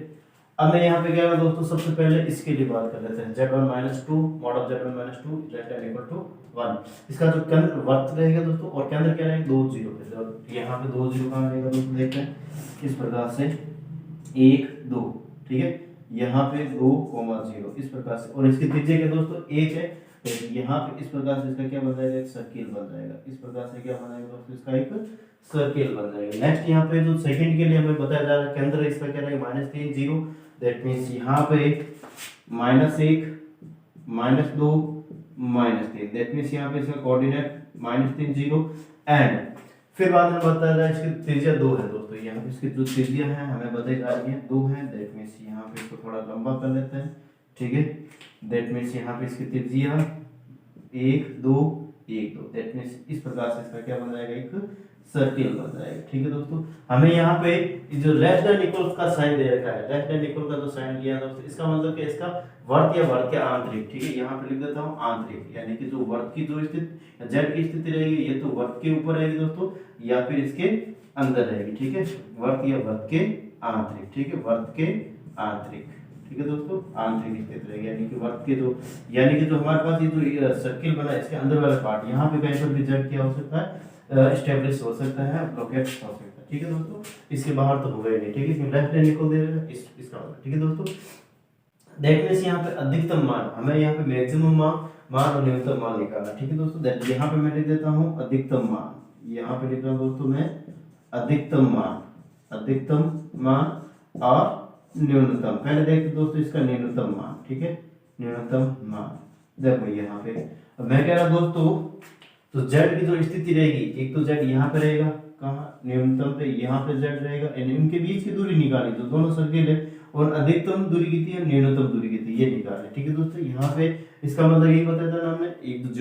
अब मैं यहाँ पे क्या करूँ दोस्तों, सबसे पहले इसके लिए बात कर लेते हैं। Z1 minus 2 mod of Z1 minus 2 less than equal to 1। इसका जो केंद्र वर्ग रहेगा दोस्तों और केंद्र क्या रहेगा, 2 0 पे। यहाँ पे 2 0 कहाँ रहेगा दोस्तों, देखते हैं इस प्रकार से 1 2, ठीक है, यहाँ पे 2 0 इस प्रकार से। और इसकी त्रिज्या क्या दोस्तों 1 है, तो यहाँ पे इस प्रकार से इसका क्या बन जाएगा, एक सर्किल बन जाएगा। इस प्रकार से क्या बन जाएगा दोस्तों, इसका एक सर्किल बन जाएगा। नेक्स्ट यहाँ पे जो सेकंड के लिए हमें बताया जा रहा है, केंद्र इसका क्या रहेगा -3 0, दैट मींस यहाँ पे -1 -2 -3, दैट मींस यहाँ पे इसका कोऑर्डिनेट -3 0। एंड फिर बाद में बताया जा रहा है इसकी त्रिज्या 2 है दोस्तों, यहाँ पे इसकी जो त्रिज्या है हमें बताई जा रही है 2 है, दैट मींस यहाँ पे इसको थोड़ा लंबा कर लेते हैं, ठीक है। दैट मींस यहाँ पे इसकी त्रिज्या 1 2 1 2, दैट मींस इस प्रकार से इसका क्या बन जाएगा, एक सर्किल बन जाएगा, ठीक है दोस्तों। हमें यहाँ पे जो लेस देन इक्वल का साइन दे रखा है, लेस देन इक्वल का जो साइन दिया है दोस्तों, इसका मतलब कि इसका वर्ग या वर्ग के आंतरिक, ठीक है, यहाँ पे लिख देता हूँ आंतरिक, यानी कि जो वर्ग की जो स्थिति z की स्थिति रहेगी ये तो वर्ग के ऊपर रहेगी दोस्तों, या फिर इसके अंदर रहेगी, ठीक है, वर्ग या वर्ग के आंतरिक, ठीक है, वर्ग के आंतरिक, ठीक है दोस्तों, आंतरिक स्थिति रहेगी, यानी कि वर्ग के जो, यानी कि जो हमारे पास ये जो सर्किल बना है इसके अंदर वाला पार्ट, यहाँ पे कहीं पर भी z क्या हो सकता है, एस्टेब्लिश हो सकता है, ब्लॉकेट हो सकता है, ठीक है दोस्तों। इसके बाहर तो होगा ही नहीं, ठीक है, लेफ्ट हैंड इक्वल दे रहा है इसका, ठीक है दोस्तों। दैट मींस यहाँ पे अधिकतम मान, हमें यहाँ पे मैक्सिमम मान और न्यूनतम मान निकालना, ठीक है दोस्तों। दैट यहाँ पे मैं लिख देता हूँ अधिकतम मान, यहाँ पे लिख रहा हूँ दोस्तों मैं अधिकतम मान और न्यूनतम। पहले देखते दोस्तों इसका न्यूनतम मान, ठीक है, न्यूनतम मान, देखो यहाँ पे अब मैं कह रहा दोस्तों, तो z की जो स्थिति रहेगी, एक तो z यहाँ पे रहेगा, कहाँ न्यूनतम पे, यहाँ पे z रहेगा, यानी इनके बीच की दूरी निकाली, जो दोनों सर्किल है, और अधिकतम दूरी कितनी है, न्यूनतम दूरी कितनी है, ये निकाले। ठीक है दोस्तों, यहाँ पे इसका मतलब यही बताया था ना हमने, एक तो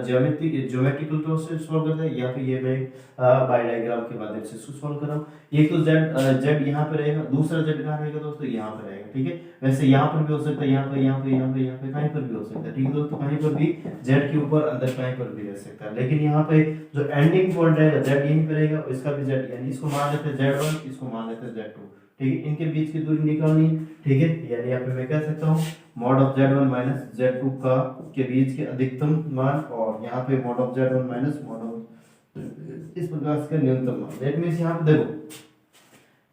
ज्योमेट्रिकल प्रोसेस सॉल्व करते हैं, या फिर ये मैं बाय डायग्राम के माध्यम से सॉल्व कर रहा हूँ। एक तो z यहाँ पे रहेगा, दूसरा z कहाँ रहेगा दोस्तों, यहाँ पे रहेगा। ठीक है, वैसे यहाँ पर भी हो सकता है, यहाँ पे, यहाँ पे, यहाँ पे, यहाँ पे, कहीं पर भी हो सकता है। ठीक है दोस्तों, कहीं पर भी z के ऊपर अंदर कहीं पर भी रह सकता है, लेकिन यहाँ पे जो एंडिंग पॉइंट रहेगा z यहीं पे रहेगा, इसका भी z, यानी इसको मान लेते हैं z1, इसको मान लेते हैं z2। ठीक है, इनके बीच की दूरी निकालनी है। ठीक है, यानी यहाँ पे मैं कह सकता हूँ mod of z1 minus z2 का के बीच के अधिकतम मान, और यहाँ पे mod of z1 minus mod of इस प्रकार का न्यूनतम मान। दैट मींस यहाँ पे देखो,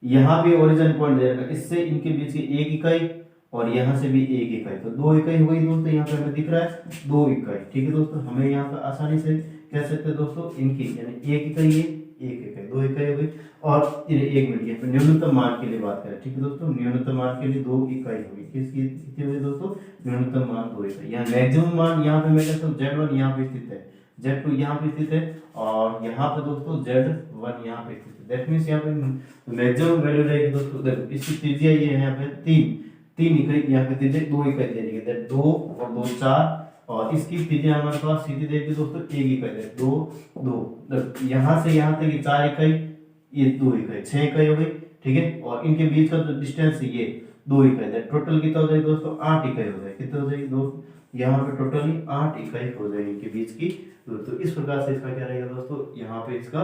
यहाँ भी ओरिजिन पॉइंट दे रखा, इससे इनके बीच की एक इकाई, और यहाँ से भी एक इकाई, तो दो इकाई हो गई दोस्तों। यहाँ पे हमें दिख रहा है दो इकाई। ठीक है दोस्तों, हमें यहाँ पे आसानी से कह सकते हैं दोस्तों, इनकी यानी एक इकाई, एक इकाई, दो इकाई हो गई। और एक मिनट, यहाँ पे न्यूनतम मान के लिए बात करें। ठीक है दोस्तों, न्यूनतम मान के लिए दो इकाई होगी, किसकी कितनी हुई दोस्तों, न्यूनतम मान दो इकाई। यहाँ मैक्सिमम मान यहाँ पे मैं कहता हूँ z1 यहाँ पे स्थित है, z2 यहाँ पे स्थित है, और यहाँ पे दोस्तों z1 यहाँ पे स्थित है। दैट मींस यहाँ पे मैक्सिमम वैल्यू रहेगी दोस्तों, देखो इसकी त्रिज्या ये है यहाँ पे तीन इकाई, यहाँ पे त्रिज्या दो इकाई दे रही है, दैट 2 और 2 4, और इसकी त्रिज्या हमारे पास सीधी देगी दोस्तों एक इकाई है, 2 यहाँ से यहाँ तक 4 इकाई, ये 2 इकाई, 6 इकाई हो गई। ठीक है, और इनके बीच का जो डिस्टेंस है ये 2 इकाई है, टोटल कितना हो जाएगा दोस्तों, 8 इकाई हो जाएगी। कितना हो जाएगी दोस्तों, यहाँ पे टोटली 8 इकाई हो जाएगी इनके बीच की। तो इस प्रकार से इसका क्या रहेगा दोस्तों, यहाँ पे इसका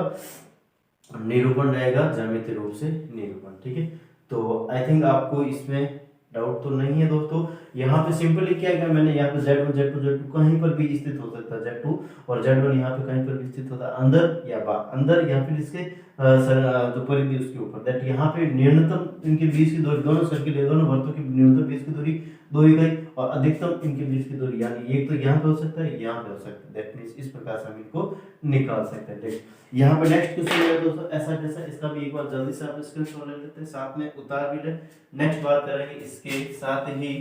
निरूपण रहेगा, ज्यामितीय रूप से निरूपण। ठीक है, तो आई थिंक आपको इसमें डाउट तो नहीं है दोस्तों। यहाँ पे सिंपली क्या किया मैंने, यहाँ पे z1 z2 कहीं पर भी स्थित हो सकता है, z2 और z1 यहाँ पे कहीं पर भी स्थित होता है, अंदर या बाहर, अंदर या फिर इसके जो परिधि उसके ऊपर। दैट यहाँ पे न्यूनतम इनके बीच की दूरी, दोनों सर्किल है, दोनों वृत्तों की न्यूनतम बीच की दूरी 2 इकाई, और अधिकतम इनके बीच की दूरी, यानी एक तो यहाँ पे हो सकता है, यहाँ पे हो सकता है। दैट मींस इस प्रकार से हम इनको निकाल सकते हैं। यहाँ पे नेक्स्ट क्वेश्चन है दोस्तों ऐसा जैसा, इसका भी एक बार जल्दी से आप स्क्रीनशॉट ले लेते हैं, साथ में उतार भी ले। नेक्स्ट बात करेंगे इसके साथ ही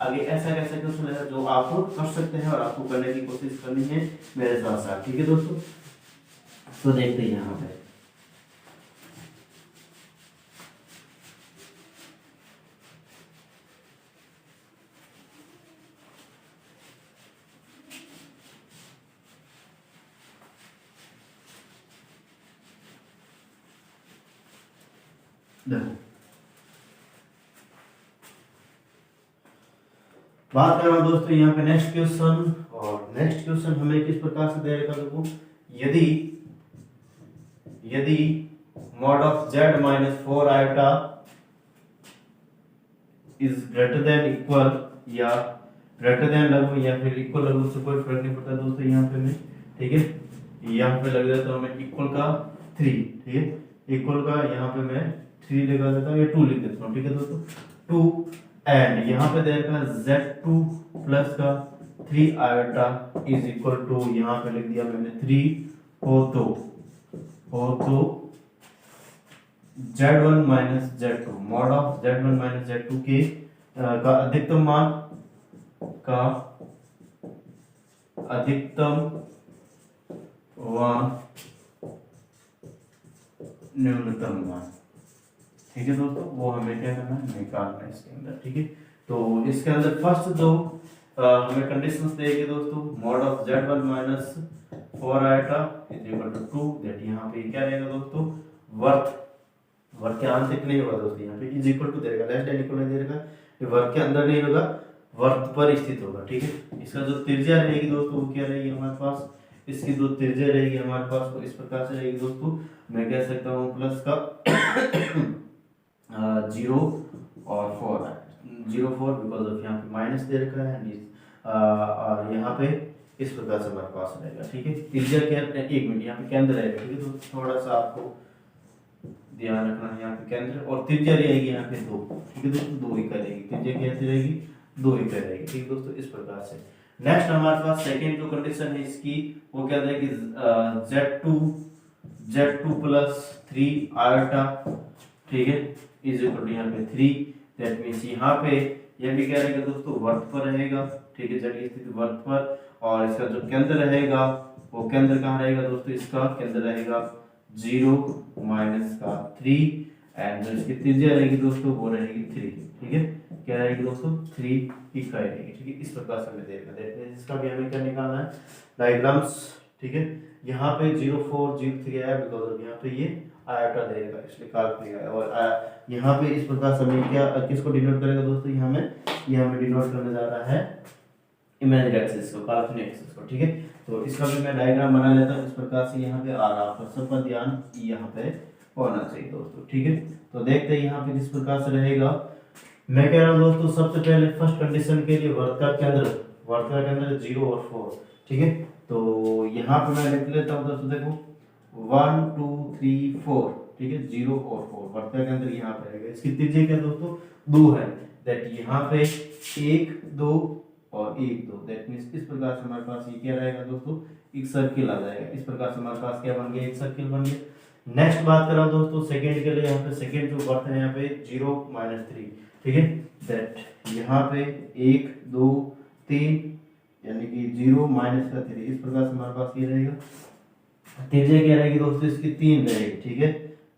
आगे ऐसा कैसा क्वेश्चन है जो आप कर सकते हैं और आपको करने की कोशिश करनी है मेरे साथ साथ। ठीक है दोस्तों, तो देखते हैं यहाँ पे देखो, बात कर रहा हूं दोस्तों यहाँ पे नेक्स्ट क्वेश्चन, और नेक्स्ट क्वेश्चन हमें किस प्रकार से दे रखा देखो, यदि यदि mod of z minus 4 iota is greater than equal या ग्रेटर देन लघु या फिर इक्वल लघु से कोई फर्क नहीं पड़ता दोस्तों यहाँ पे मैं। ठीक है, यहाँ पे लग जाता हूँ मैं इक्वल का 3। ठीक है, इक्वल का यहाँ पे मैं 3 लगा देता हूँ या 2 लिख देता हूँ। ठीक है दोस्तों, 2 एंड यहाँ पे देखा z2 प्लस का 3 आयोटा इज इक्वल टू, यहाँ पे लिख दिया मैंने 3 हो तो z1 minus z2, mod of z1 minus z2 के का अधिकतम मान न्यूनतम मान। ठीक है दोस्तों, वो हमें क्या करना है, निकालना है इसके अंदर। ठीक है, तो इसके अंदर फर्स्ट जो हमें कंडीशंस देगी दोस्तों, mod of z1 minus 4 iota is equal to 2, that यहाँ पे क्या रहेगा दोस्तों, वर्ग के आंतरिक नहीं होगा दोस्तों, यहाँ पे इज इक्वल टू देगा, लेस देन इक्वल नहीं देगा, ये वर्ग के अंदर नहीं होगा, वर्ग पर स्थित होगा। ठीक है, इसका जो त्रिज्या रहेगी दोस्तों वो क्या रहेगी हमारे पास, इसकी जो त्रिज्या रहेगी हमारे पास वो इस प्रकार से रहेगी दोस्तों, मैं कह सकता हूँ प्लस का 0 और 4 बिकॉज ऑफ यहाँ पे माइनस दे रखा है, और यहाँ पे इस प्रकार से हमारे पास रहेगा। ठीक है, त्रिज्या क्या, एक मिनट, यहाँ पे केंद्र रहेगा। ठीक है, तो थोड़ा सा आपको ध्यान रखना है, यहाँ पे केंद्र और त्रिज्या रहेगी यहाँ पे 2। ठीक है दोस्तों, 2 इकाई रहेगी, त्रिज्या कैसी रहेगी, 2 इकाई रहेगी। ठीक है दोस्तों, इस प्रकार से। नेक्स्ट हमारे पास सेकेंड जो कंडीशन है इसकी वो क्या रहेगी, z2 प्लस 3 आयोटा, ठीक है, इज इक्वल टू यहाँ पे 3, दैट मींस यहाँ पे यह भी क्या रहेगा दोस्तों, वर्त पर रहेगा। ठीक है, जेड की स्थिति वर्त पर, और इसका जो केंद्र रहेगा वो केंद्र कहाँ रहेगा दोस्तों, इसका केंद्र रहेगा 0 माइनस का 3, एंड जो इसकी त्रिज्या रहेगी दोस्तों वो रहेगी 3। ठीक है, क्या रहेगी दोस्तों, 3 इकाई रहेगी। ठीक है, इस प्रकार से हमें देखना है, इसका भी हमें क्या निकालना है, डायग्राम्स। ठीक है, यहाँ पे 0 4 0 3 आया, बिकॉज यहाँ पे ये आयता देगा इसलिए काल्पनिक है, और यहाँ पे इस प्रकार से हमें क्या किसको डिनोट करेगा दोस्तों, यहाँ में ये हमें डिनोट करने जा रहा है इमेजिनरी एक्सिस को, काल्पनिक एक्सिस को। ठीक है, तो इसका भी मैं डायग्राम बना लेता हूँ इस प्रकार से। यहाँ पे आ रहा है, सबका ध्यान यहाँ पे होना चाहिए दोस्तों। ठीक है, तो देखते हैं यहाँ पे किस प्रकार से रहेगा। मैं कह रहा हूँ दोस्तों, सबसे पहले फर्स्ट कंडीशन के लिए वर्त का केंद्र 0 और 4। ठीक है, तो यहाँ पे मैं लिख लेता हूँ दोस्तों, देखो 1 2 3 4। ठीक है, 0 और 4 वर्त का केंद्र यहाँ पे रहेगा। इसकी त्रिज्या क्या दोस्तों, 2 है, दैट यहाँ पे 1 2 और 1 2, दैट मींस इस प्रकार से हमारे पास ये क्या रहेगा दोस्तों, एक सर्किल आ जाएगा। इस प्रकार से हमारे पास क्या बन गया, एक सर्किल बन गया। नेक्स्ट बात कर रहा हूं दोस्तों सेकंड के लिए, यहाँ पे सेकंड जो वर्त है यहाँ पे 0 3। ठीक है, दैट यहाँ पे 1 2 3 यानी कि 0 का 3, इस प्रकार से हमारे पास ये रहेगा। त्रिज्या क्या रहेगी दोस्तों, इसकी 3 रहेगी। ठीक है,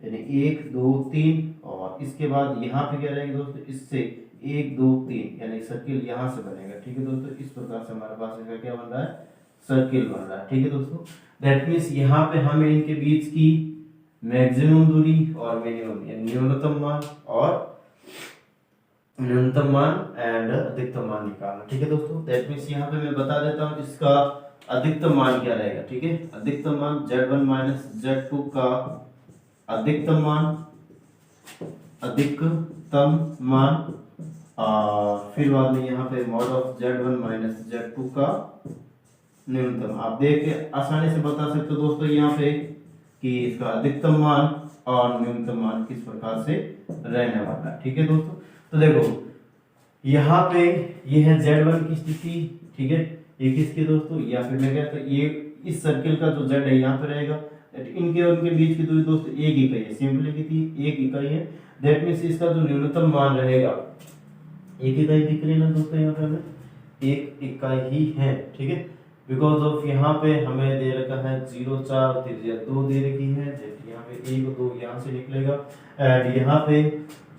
यानी 1 2 3, और इसके बाद यहाँ पे क्या रहेगी दोस्तों, इससे 1 2 3 यानी सर्किल यहाँ से बनेगा। ठीक है दोस्तों, इस प्रकार से हमारे पास इसका क्या बन रहा है, सर्किल बन रहा है। ठीक है दोस्तों, दैट मींस यहाँ पे हमें इनके बीच की मैक्सिमम दूरी और मिनिमम न्यूनतम मान और न्यूनतम मान एंड अधिकतम मान निकालना। ठीक है दोस्तों, दैट मींस यहाँ पे मैं बता देता हूँ इसका अधिकतम मान क्या रहेगा। ठीक है, अधिकतम मान Z1 माइनस Z2 का अधिकतम मान फिर बाद में यहाँ पे mod of Z1 minus Z2 का न्यूनतम। आप देख के आसानी से बता सकते हो दोस्तों यहाँ पे कि इसका अधिकतम मान और न्यूनतम मान किस प्रकार से रहने वाला है। ठीक है दोस्तों, तो देखो यहाँ पे ये है Z1 की स्थिति। ठीक है, ये किसकी दोस्तों, या फिर मैं कहता हूँ ये इस सर्किल का जो Z है यहाँ पे रहेगा, इनके और इनके बीच की दूरी दोस्तों 1 इकाई है, सिंपली कितनी 1 इकाई है। दैट मींस इसका जो न्यूनतम मान रहेगा 1 इकाई दिख रही है ना दोस्तों, यहाँ पे हमें 1 इकाई ही है। ठीक है, बिकॉज ऑफ यहाँ पे हमें दे रखा है 0 4 त्रिज्या 2 दे रखी है, जबकि यहाँ पे 1 2 यहाँ से निकलेगा, एंड यहाँ पे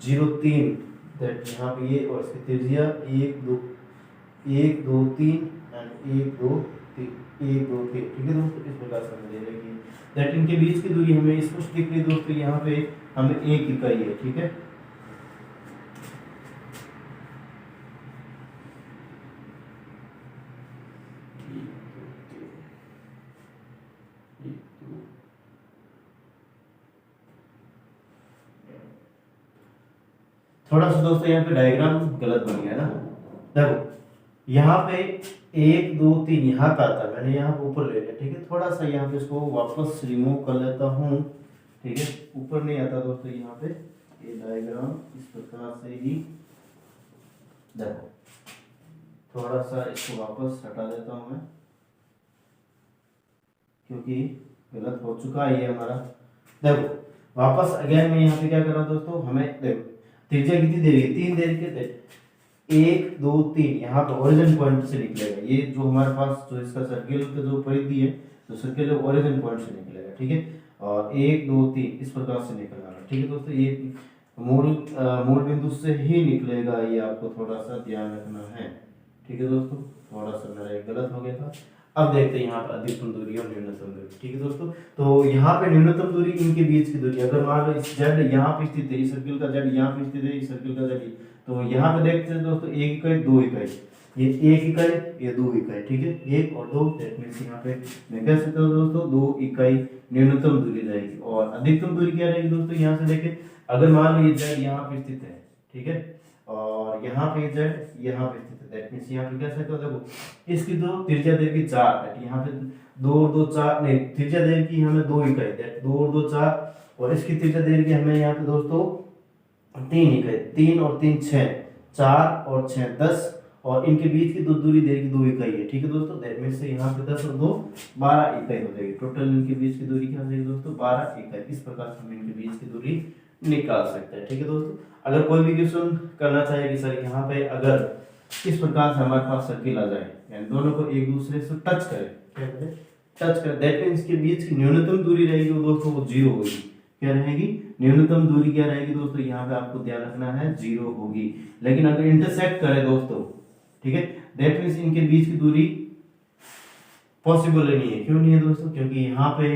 0 3 दैट यहाँ पे ये, और इसकी त्रिज्या 1 2 3 एंड 1 2 3 1 2 3। ठीक है दोस्तों, इस प्रकार से हमें दे रखी है, दैट इनके बीच की दूरी हमें स्पष्ट दिख रही है दोस्तों, यहाँ पे हमें 1 इकाई है। ठीक है, थोड़ा सा दोस्तों यहाँ पे डायग्राम गलत बन गया ना। देखो यहाँ पे 1 2 3 यहाँ का आता, मैंने यहाँ पे ऊपर ले लिया। ठीक है, थोड़ा सा यहाँ पे इसको वापस रिमूव कर लेता हूँ। ठीक है, ऊपर नहीं आता दोस्तों, यहाँ पे ये डायग्राम इस प्रकार से ही, देखो थोड़ा सा इसको वापस हटा देता हूँ मैं, क्योंकि गलत हो चुका है ये हमारा। देखो वापस अगेन मैं यहाँ पे क्या कर रहा हूँ दोस्तों, हमें देखो त्रिज्या कितनी दे रही है, 3 दे रही है, 1 2 3 यहाँ पे ओरिजिन पॉइंट से निकलेगा। ये जो हमारे पास जो इसका सर्किल का जो परिधि है, तो सर्किल ओरिजिन पॉइंट से निकलेगा। ठीक है, और 1 2 3 इस प्रकार से निकलना है। ठीक है दोस्तों, ये मूल बिंदु से ही निकलेगा, ये आपको थोड़ा सा ध्यान रखना है। ठीक है दोस्तों, थोड़ा सा मेरा एक गलत हो गया था। अब देखते हैं यहाँ पर अधिकतम दूरी और न्यूनतम दूरी। ठीक है दोस्तों, तो यहाँ पे न्यूनतम दूरी इनके बीच की दूरी, अगर मान लो इस Z यहाँ पे स्थित है, इस सर्किल का Z यहाँ पे स्थित है, इस सर्किल का Z, तो यहाँ पे देखते हैं दोस्तों 1 इकाई 2 इकाई, ये 1 इकाई ये 2 इकाई। ठीक है, 1 और 2, दैट मींस यहाँ पे मैं कह सकता हूँ दोस्तों 2 इकाई न्यूनतम दूरी रहेगी, और अधिकतम दूरी क्या रहेगी दोस्तों, यहाँ से देखें अगर मान लो ये Z यहाँ पे स्थित है। ठीक है, और यहाँ पे Z यहाँ पे स्थित है, दैट मींस यहाँ पे क्या सकते हो, देखो इसकी तो त्रिज्या दे की 4, यहाँ पे 2 और 2 4 नहीं, त्रिज्या दे की हमें 2 इकाई, दैट 2 और 2 4, और इसकी त्रिज्या दे की हमें यहाँ पे दोस्तों 3 इकाई, 3 और 3 6, 4 और 6 10, और इनके बीच की दूरी दे की 2 इकाई है। ठीक है दोस्तों, दैट मींस यहाँ पे 10 और 2 12 इकाई हो जाएगी, टोटल इनके बीच की दूरी क्या हो जाएगी दोस्तों 12 इकाई। इस प्रकार से हम इनके बीच की दूरी निकाल सकते हैं। ठीक है दोस्तों, अगर कोई भी क्वेश्चन करना चाहे कि सर यहाँ पे अगर इस प्रकार से हमारे पास सर्किल आ जाए, यानी दोनों को एक दूसरे से टच करे, क्या करें, टच करे, दैट मींस के बीच की न्यूनतम दूरी रहेगी वो दोस्तों वो जीरो होगी। क्या रहेगी, न्यूनतम दूरी क्या रहेगी दोस्तों, यहाँ पे आपको ध्यान रखना है जीरो होगी। लेकिन अगर इंटरसेक्ट करे दोस्तों, ठीक है, दैट मींस इनके बीच की दूरी पॉसिबल नहीं है। क्यों नहीं है दोस्तों, क्योंकि यहाँ पे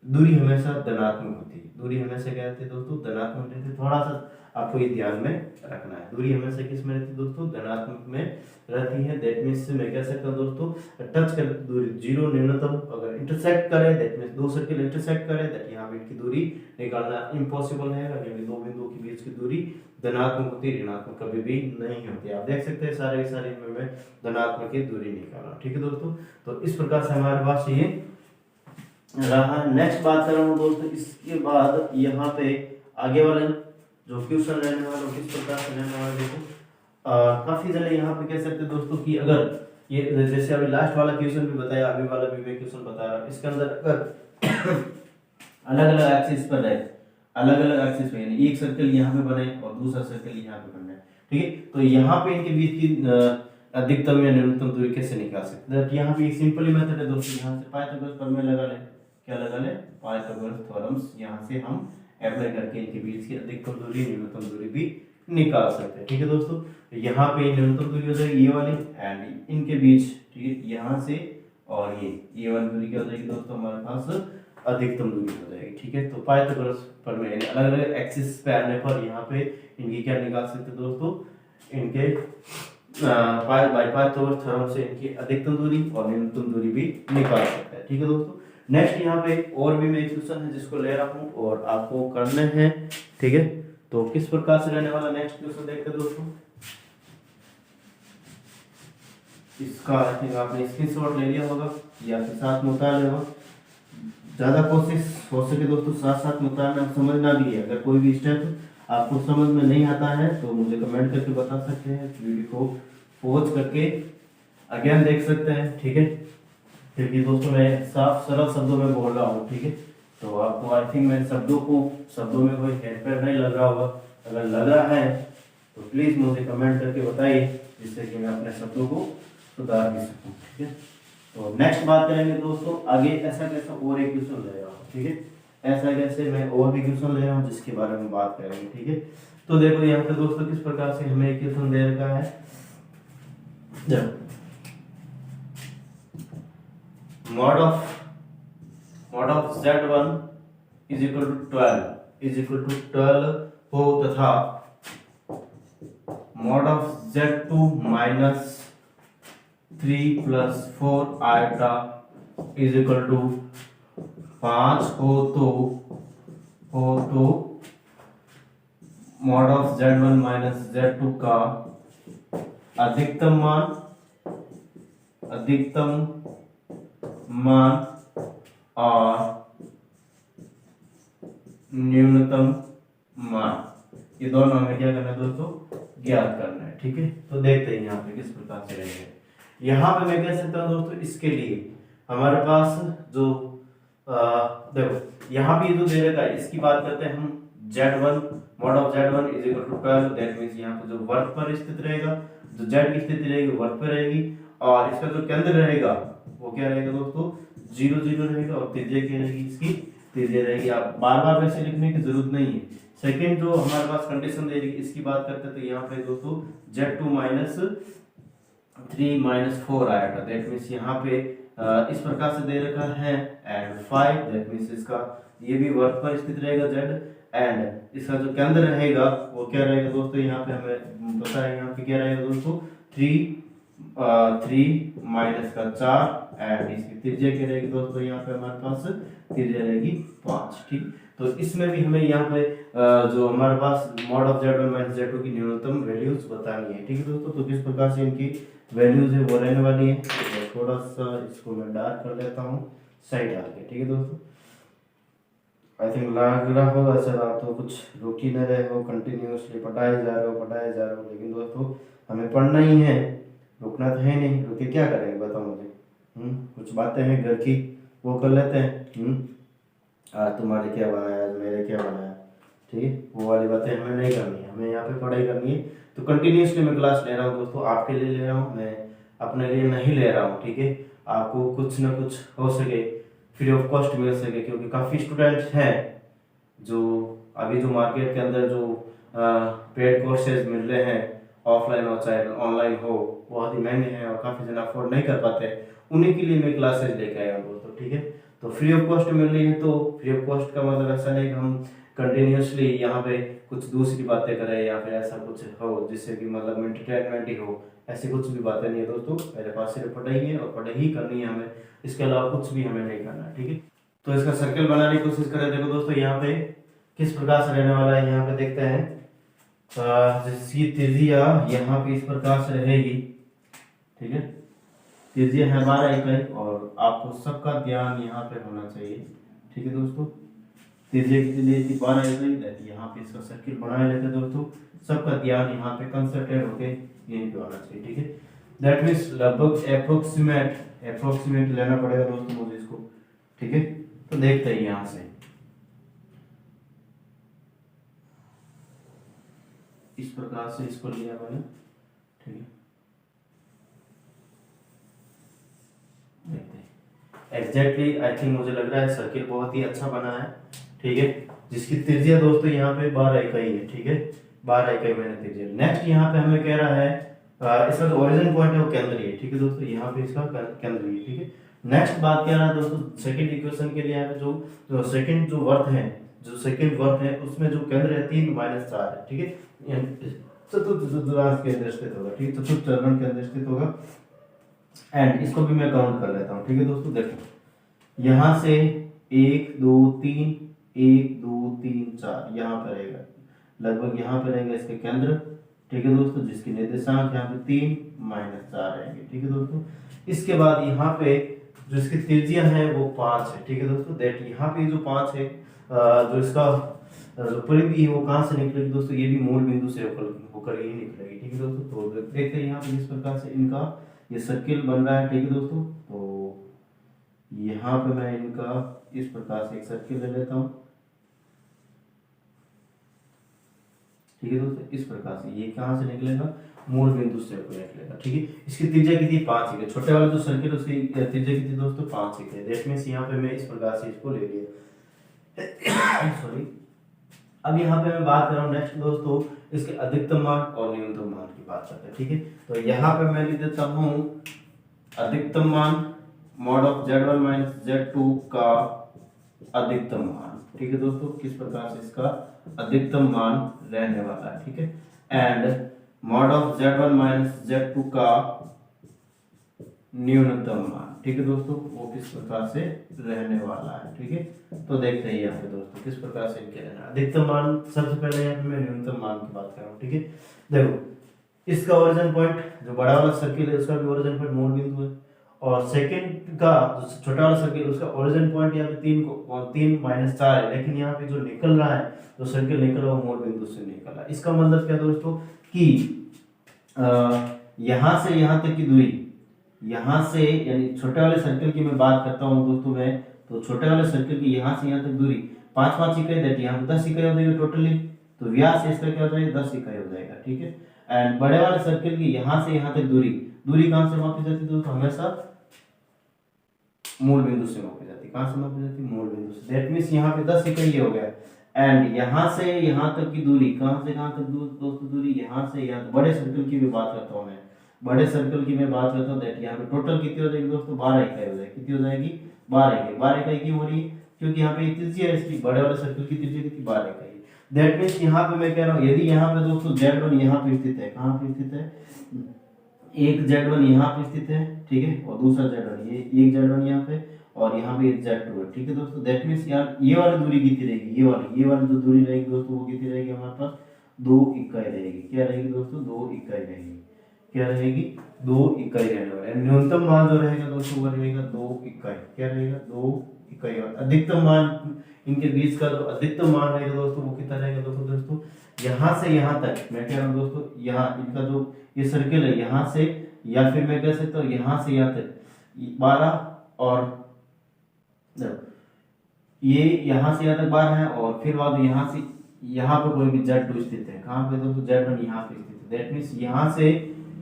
दूरी हमेशा धनात्मक होती है। दूरी हमेशा क्या रहती है दोस्तों, धनात्मक रहती है। थोड़ा सा आपको ये ध्यान में रखना है, दूरी हमेशा किस में रहती है दोस्तों, धनात्मक में रहती है। दैट मींस मैं कह सकता हूँ दोस्तों, टच कर दूरी जीरो न्यूनतम, अगर इंटरसेक्ट करे दैट मींस दो सर्किल इंटरसेक्ट करे दैट यहाँ पे इनकी दूरी निकालना इम्पॉसिबल है, क्योंकि दो बिंदुओं के बीच की दूरी धनात्मक होती है, ऋणात्मक कभी भी नहीं होती। आप देख सकते हैं सारे सारे में धनात्मक की दूरी निकालना। ठीक है दोस्तों, तो इस प्रकार से हमारे पास ये रहा। नेक्स्ट बात कर रहा हूँ दोस्तों, इसके बाद यहाँ पे आगे वाले जो क्वेश्चन रहने वाला किस प्रकार से रहने वाला देखो, काफी जने यहाँ पे कह सकते हैं दोस्तों कि अगर ये जैसे अभी लास्ट वाला क्वेश्चन भी बताया, अभी वाला भी मैं क्वेश्चन बताया, इसके अंदर अगर अलग अलग एक्सिस पर है, अलग अलग एक्सिस पे, यानी एक सर्कल यहाँ पे बने और दूसरा सर्कल यहाँ पे बने, ठीक है, तो यहाँ पे इनके बीच की अधिकतम या न्यूनतम दूरी कैसे निकाल सकते हैं। यहाँ पे एक सिंपल मेथड है दोस्तों, यहाँ से पाइथागोरस प्रमेय लगा ले, क्या लगा ले, पाइथागोरस थ्योरम्स, यहाँ से हम अप्लाई करके इनके बीच की अधिकतम दूरी न्यूनतम दूरी भी निकाल सकते हैं। ठीक है दोस्तों, यहाँ पे न्यूनतम दूरी हो जाएगी ये वाली, एंड इनके बीच, ठीक है, यहाँ से और ये वाली दूरी क्या हो जाएगी दोस्तों, हमारे पास अधिकतम दूरी हो जाएगी। ठीक है, तो पाइथागोरस प्रमेय यानी अलग अलग एक्सिस पे आने पर यहाँ पे इनकी क्या निकाल सकते हैं दोस्तों, इनके पाइथागोरस थ्योरम से इनकी अधिकतम दूरी और न्यूनतम दूरी भी निकाल सकते हैं। ठीक है दोस्तों, नेक्स्ट यहाँ पे और भी मैं क्वेश्चन है जिसको ले रहा हूँ और आपको करने हैं। ठीक है, तो किस प्रकार से रहने वाला नेक्स्ट क्वेश्चन देखते हैं दोस्तों। इसका आई थिंक आपने स्क्रीनशॉट ले लिया होगा या फिर साथ में उतार लिया होगा। ज्यादा कोशिश हो सके दोस्तों साथ साथ में उतारना, समझना भी है। अगर कोई भी स्टेप आपको समझ में नहीं आता है तो मुझे कमेंट करके बता सकते हैं, वीडियो को पॉज करके अगेन देख सकते हैं। ठीक है, क्योंकि दोस्तों मैं साफ सरल शब्दों में बोल रहा हूँ। ठीक है, तो आपको आई थिंक मैं शब्दों में कोई हेरफेर नहीं लग रहा होगा। अगर लग रहा है तो प्लीज मुझे कमेंट करके बताइए, जिससे कि मैं अपने शब्दों को सुधार भी सकूं। ठीक है, तो नेक्स्ट बात करेंगे दोस्तों आगे, ऐसा कैसा और एक क्वेश्चन ले रहा हूँ। ठीक है, ऐसा कैसे मैं और भी क्वेश्चन ले रहा हूँ जिसके बारे में बात करेंगे। ठीक है, तो देखो यहाँ पे दोस्तों किस प्रकार से हमें क्वेश्चन दे रखा है। mod of z1 is equal to 12 हो तथा mod of z2 minus 3 plus 4 iota is equal to 5 हो तो mod of z1 minus z2 का अधिकतम मान और न्यूनतम मान, ये दोनों हमें क्या करना है दोस्तों, ज्ञात करना है। ठीक है, तो देखते हैं यहाँ पे किस प्रकार से रहेंगे। यहाँ पे मैं कह सकता हूँ दोस्तों, इसके लिए हमारे पास जो देखो यहाँ पे जो दे रखा है इसकी बात करते हैं हम। z1 mod of z1 is equal to 12, that means यहाँ पे जो वर्ग पर स्थित रहेगा, जो z की स्थिति रहेगी वर्ग पर रहेगी, और इसका जो केंद्र रहेगा वो क्या रहेगा दोस्तों, 0 0 रहेगा, और त्रिज्या क्या रहेगी, इसकी त्रिज्या रहेगी। आप बार बार वैसे लिखने की जरूरत नहीं है। सेकंड जो हमारे पास कंडीशन दे रही है इसकी बात करते हैं, तो यहाँ पे दोस्तों z2 minus 3 minus 4 आएगा, दैट मींस यहाँ पे इस प्रकार से दे रखा है, एंड 5 दैट मींस इसका ये भी वर्ग पर स्थित रहेगा z, एंड इसका जो केंद्र रहेगा वो क्या रहेगा दोस्तों, यहाँ पे हमें पता है, यहाँ पे क्या रहेगा दोस्तों, 3 माइनस का 4, एंड इसकी त्रिज्या क्या रहेगी दोस्तों, यहाँ पे हमारे पास त्रिज्या रहेगी 5। ठीक, तो इसमें भी हमें यहाँ पे जो हमारे पास mod of z1 minus z2 की न्यूनतम वैल्यूज बतानी है। ठीक है दोस्तों, तो किस प्रकार से इनकी वैल्यूज है वो रहने वाली है। तो थोड़ा सा इसको मैं डार्क कर लेता हूँ साइड आके। ठीक है दोस्तों, आई थिंक लग रहा होगा सर आप तो कुछ रुक ही न रहे हो, कंटिन्यूसली पढ़ाए जा रहे हो, लेकिन दोस्तों हमें पढ़ना ही है, रुकना तो है नहीं। रुके क्या करेंगे बताओ मुझे, कुछ बातें हैं घर की वो कर लेते हैं। आज तुम्हारे क्या बनाया, आज मेरे क्या बनाया। ठीक है, वो वाली बातें हमें नहीं करनी है, हमें यहाँ पे पढ़ाई करनी है। तो कंटिन्यूसली मैं क्लास ले रहा हूँ दोस्तों, आपके लिए ले रहा हूँ, मैं अपने लिए नहीं ले रहा हूँ। ठीक है, आपको कुछ ना कुछ हो सके फ्री ऑफ कॉस्ट मिल सके, क्योंकि काफ़ी स्टूडेंट्स हैं जो अभी जो मार्केट के अंदर जो पेड कोर्सेज मिल रहे हैं, ऑफलाइन हो चाहे ऑनलाइन हो, बहुत ही महंगे हैं और काफ़ी जन अफोर्ड नहीं कर पाते, उन्हीं के लिए मैं क्लासेज लेके आया हूँ दोस्तों। ठीक है, तो फ्री ऑफ कॉस्ट मिल रही है, तो फ्री ऑफ कॉस्ट का मतलब ऐसा नहीं कि हम कंटिन्यूसली यहाँ पे कुछ दूसरी बातें करें या फिर ऐसा कुछ हो जिससे कि मतलब एंटरटेनमेंट ही हो, ऐसी कुछ भी बातें नहीं है दोस्तों। मेरे पास सिर्फ पढ़ाई है और पढ़ाई ही करनी है हमें, इसके अलावा कुछ भी हमें नहीं करना है। ठीक है, तो इसका सर्कल बनाने की कोशिश करें। देखो दोस्तों, यहाँ पे किस प्रकार से रहने वाला है, यहाँ पे देखते हैं जिसकी त्रिज्या यहाँ पे इस प्रकार से रहेगी। ठीक है, त्रिज्या है 12 इकाई और आपको सबका ध्यान यहाँ पे होना चाहिए। ठीक है दोस्तों, त्रिज्या की लिए थी 12 इकाई रहती, यहाँ पे इसका सर्किल बना लेते हैं दोस्तों, सबका ध्यान यहाँ पे कंसंट्रेट होके यहीं पे होना चाहिए। ठीक है, दैट मीन्स लगभग अप्रोक्सीमेट लेना पड़ेगा दोस्तों मुझे इसको। ठीक है, तो देखते हैं यहाँ से इस प्रकार से इसको लिया मैंने। ठीक है, देखते हैं एग्जैक्टली, आई थिंक मुझे लग रहा है सर्किल बहुत ही अच्छा बना है। ठीक है, जिसकी त्रिज्या दोस्तों यहाँ पे 12 इकाई है। ठीक है, 12 इकाई मैंने त्रिज्या। नेक्स्ट यहाँ पे हमें कह रहा है इसका जो ओरिजिन पॉइंट है वो केंद्रीय है। ठीक है दोस्तों, यहाँ पे इसका केंद्रीय है। ठीक है, नेक्स्ट बात क्या रहा है दोस्तों, सेकंड इक्वेशन के लिए यहाँ पे जो सेकंड जो वर्थ है उसमें जो केंद्र है 3 - 4 है। ठीक है, चतुर्थ चतुर्थांश के अंदर स्थित होगा। ठीक है, चतुर्थ चरण के अंदर स्थित होगा। एंड इसको भी मैं काउंट कर लेता हूँ। ठीक है दोस्तों, देखो यहाँ से 1 2 3 1 2 3 4 यहाँ पर रहेगा, लगभग यहाँ पे रहेगा इसके केंद्र। ठीक है दोस्तों, जिसके निर्देशांक यहाँ पे 3 - 4 रहेंगे। ठीक है दोस्तों, इसके बाद यहाँ पे जो इसकी त्रिज्या है वो 5 है। ठीक है दोस्तों, दैट यहाँ पे जो 5 है जो इसका जो परिधि है वो कहाँ से निकलेगी दोस्तों, ये भी मूल बिंदु से होकर ही निकलेगी। ठीक है दोस्तों, तो देखते हैं यहाँ पे इस प्रकार से इनका ये सर्किल बन रहा है। ठीक है दोस्तों, तो यहाँ पे मैं इनका इस प्रकार से एक सर्किल ले लेता हूँ। ठीक है दोस्तों, इस प्रकार से ये कहाँ से निकलेगा, मूल बिंदु से होकर निकलेगा। ठीक है, इसकी त्रिज्या कितनी 5 है, छोटे वाला जो सर्किल उसकी त्रिज्या कितनी दोस्तों 5 है। दैट मींस यहाँ पे मैं इस प्रकार से इसको ले लिया। सॉरी, अब यहाँ पे मैं बात कर रहा हूँ नेक्स्ट दोस्तों इसके अधिकतम मान और न्यूनतम मान की बात करते हैं। ठीक है, तो यहाँ पे मैं लिख देता हूँ अधिकतम मान मॉड ऑफ Z1 - Z2 का अधिकतम मान। ठीक है दोस्तों, किस प्रकार से इसका अधिकतम मान रहने वाला है। ठीक है, and mod of Z1 - Z2 का न्यूनतम मान। ठीक है दोस्तों, वो किस प्रकार से रहने वाला है। ठीक है, तो देखते हैं यहाँ पे दोस्तों किस प्रकार से इनके रहना अधिकतम मान। सबसे पहले यहाँ पे मैं न्यूनतम मान की बात कर रहा हूँ। ठीक है, देखो इसका ओरिजिन पॉइंट जो बड़ा वाला सर्किल है उसका भी ओरिजिन पॉइंट मूल बिंदु है, और सेकंड का जो छोटा वाला सर्किल उसका ओरिजिन पॉइंट यहाँ पे 3 - 4 है, लेकिन यहाँ पे जो निकल रहा है जो सर्किल निकल रहा है वो मूल बिंदु से निकल रहा है। इसका मतलब क्या दोस्तों कि यहाँ से यहाँ तक की दूरी, यहाँ से यानी छोटे वाले सर्किल की मैं बात करता हूँ दोस्तों मैं, तो छोटे वाले सर्किल की यहाँ से यहाँ तक दूरी 5 इकाई देती है, यहाँ पे 10 इकाई हो जाएगी टोटली, तो व्यास इसका क्या हो जाएगा 10 इकाई हो जाएगा। ठीक है, एंड बड़े वाले सर्किल की यहाँ से यहाँ तक दूरी कहाँ से मापी जाती है दोस्तों, हमेशा मूल बिंदु से मापी जाती है। कहाँ से मापी जाती है, मूल बिंदु से। दैट मींस यहाँ पे 10 इकाई हो गया, एंड यहाँ से यहाँ तक की दूरी कहाँ से कहाँ तक दोस्तों दूरी यहाँ से यहाँ, बड़े सर्किल की भी बात करता हूँ मैं, बड़े सर्कल की मैं बात करता हूँ दैट यहाँ पे टोटल कितनी हो जाएगी दोस्तों 12 इकाई हो जाएगी। कितनी हो जाएगी 12 इकाई क्यों हो रही है, क्योंकि यहाँ पे त्रिज्या है इसकी, बड़े वाले सर्कल की त्रिज्या कितनी 12 इकाई है। दैट मींस यहाँ पे मैं कह रहा हूँ यदि यहाँ पे दोस्तों Z1 यहाँ पे स्थित है, कहाँ पे स्थित है, एक Z1 यहाँ पे स्थित है। ठीक है, और दूसरा Z1 ये एक Z1 यहाँ पे और यहाँ पे Z2 है। ठीक है दोस्तों, दैट मींस यहाँ ये वाली दूरी कितनी रहेगी, ये वाली जो दूरी रहेगी दोस्तों वो कितनी रहेगी हमारे पास 2 इकाई रहेगी। क्या रहेगी दोस्तों 2 इकाई रहेगी, क्या रहेगी 2 इकाई रहने वाला है। न्यूनतम मान जो रहेगा दोस्तों वो रहेगा 2 इकाई, क्या रहेगा 2 इकाई। और अधिकतम मान इनके बीच का जो अधिकतम मान रहेगा दोस्तों वो कितना रहेगा दोस्तों यहाँ से यहाँ तक, मैं कह रहा हूँ दोस्तों यहाँ इनका जो ये सर्किल है यहाँ से, या फिर मैं कह सकता हूँ यहाँ से यहाँ तक 12 और ये यहाँ से यहाँ तक 12 है, और फिर बाद यहाँ से यहाँ पे कोई भी Z2 स्थित है, कहाँ पे दोस्तों Z1 यहाँ पे स्थित है। दैट मीन्स यहाँ से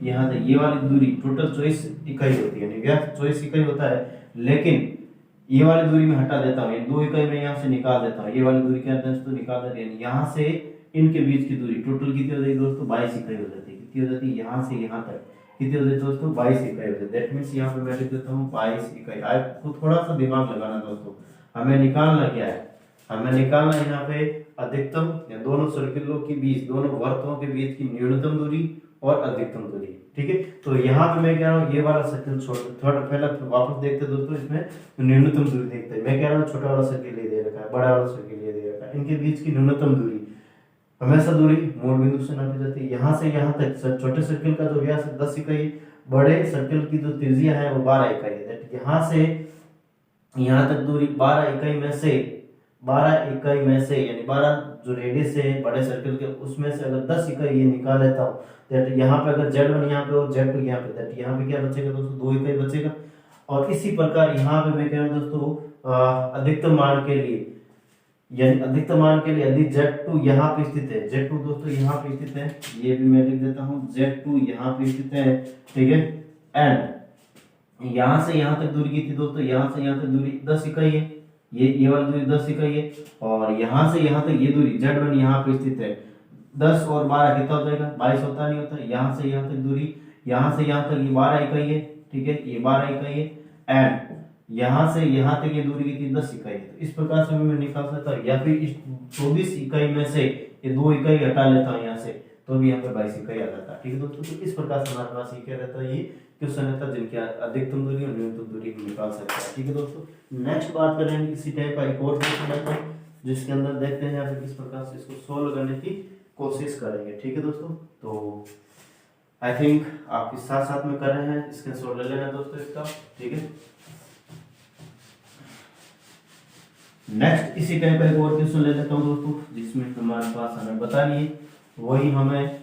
यहाँ तक ये वाली दूरी टोटल 24 इकाई होती है, यानी व्यस्त 24 इकाई होता है, लेकिन ये वाली दूरी में हटा देता हूँ, ये 2 इकाई में यहाँ से निकाल देता हूँ, ये वाली दूरी क्या दोस्तों निकाल देते हैं, यहाँ से इनके बीच की दूरी टोटल कितनी हो जाएगी दोस्तों 22 इकाई हो जाती है। कितनी हो जाती है यहाँ से यहाँ तक कितनी हो जाती है दोस्तों 22 इकाई हो जाती है। दैट मीन्स यहाँ पे मैं लिख देता हूँ 22 इकाई। आपको थोड़ा सा दिमाग लगाना दोस्तों, हमें निकालना क्या है, हमें निकालना यहाँ पे अधिकतम या दोनों सर्किलों के बीच, दोनों वृत्तों के बीच की न्यूनतम दूरी और अधिकतम दूरी। ठीक है, तो यहाँ पे मैं कह रहा हूँ ये वाला सर्किल छोड़, थोड़ा पहले वापस देखते हैं दोस्तों, इसमें न्यूनतम दूरी देखते हैं। मैं कह रहा हूँ छोटा वाला सर्किल ये दे रखा है, बड़ा वाला सर्किल ये दे रखा है, इनके बीच की न्यूनतम दूरी, हमेशा दूरी मूल बिंदु से नापी जाती है। यहाँ से यहाँ तक छोटे सर्किल का जो व्यास 10 इकाई, बड़े सर्किल की जो त्रिज्या है वो 12 इकाई है। यहाँ से यहाँ तक दूरी 12 इकाई में से, 12 इकाई में से यानी 12 जो रेडियस है बड़े सर्किल के, उसमें से अगर 10 इकाई ये निकाल लेता हूँ, दैट यहाँ पे अगर Z1 यहाँ पे और Z2 यहाँ पे, दैट यहाँ पे क्या बचेगा दोस्तों 2 इकाई बचेगा। और इसी प्रकार यहाँ पे मैं कह रहा हूँ दोस्तों अधिकतम मान के लिए, यानी अधिकतम मान के लिए यदि Z2 यहाँ पे स्थित है, Z2 दोस्तों यहाँ पे स्थित है, ये भी मैं लिख देता हूँ Z2 यहाँ पे स्थित है। ठीक है, एंड यहाँ से यहाँ तक दूरी की थी दोस्तों, यहाँ से यहाँ तक दूरी 10 इकाई है, ये वाली दूरी 10 इकाई है, और यहाँ से यहाँ तक ये दूरी Z1 यहाँ पे स्थित है। 10 और 12 कितना हो जाएगा 22 होता नहीं होता। यहाँ से यहाँ तक दूरी, यहाँ से यहाँ तक ये 12 इकाई है। ठीक है, ये 12 इकाई है, एंड यहाँ से यहाँ तक ये दूरी कितनी 10 इकाई है। तो इस प्रकार से मैं निकाल सकता हूँ, या फिर इस 24 इकाई में से ये 2 इकाई हटा लेता हूँ यहाँ से, तो भी यहाँ पे 22 इकाई आ जाता है। ठीक है दोस्तों, तो इस प्रकार से हमारे पास ये क्या रहता है, ये क्वेश्चन रहता है जिनकी अधिकतम दूरी और न्यूनतम दूरी हम निकाल सकते हैं। ठीक है दोस्तों, नेक्स्ट बात करेंगे इसी टाइप का एक और क्वेश्चन रहता है, जिसके अंदर देखते हैं यहाँ पे किस प्रकार से इसको सोल्व करने की कोशिश करेंगे। ठीक है दोस्तों, तो आई थिंक आप इस साथ साथ में कर रहे हैं, इसके सोल्व ले लेना दोस्तों इसका। ठीक है, नेक्स्ट इसी टाइप का एक और क्वेश्चन ले लेता हूँ दोस्तों, जिसमें हमारे पास हमें बतानी है वही हमें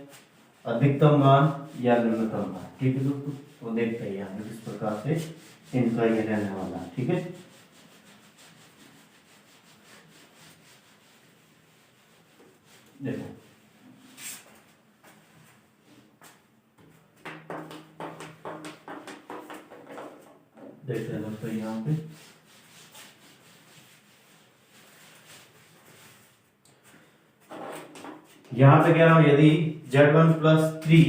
अधिकतम मान या न्यूनतम मान। ठीक है दोस्तों, तो देखते हैं यहाँ किस प्रकार से इनका ये रहने वाला है। ठीक है, देखो देखते हैं दोस्तों यहाँ पे यहाँ पे कह रहा हूं यदि Z1 प्लस 3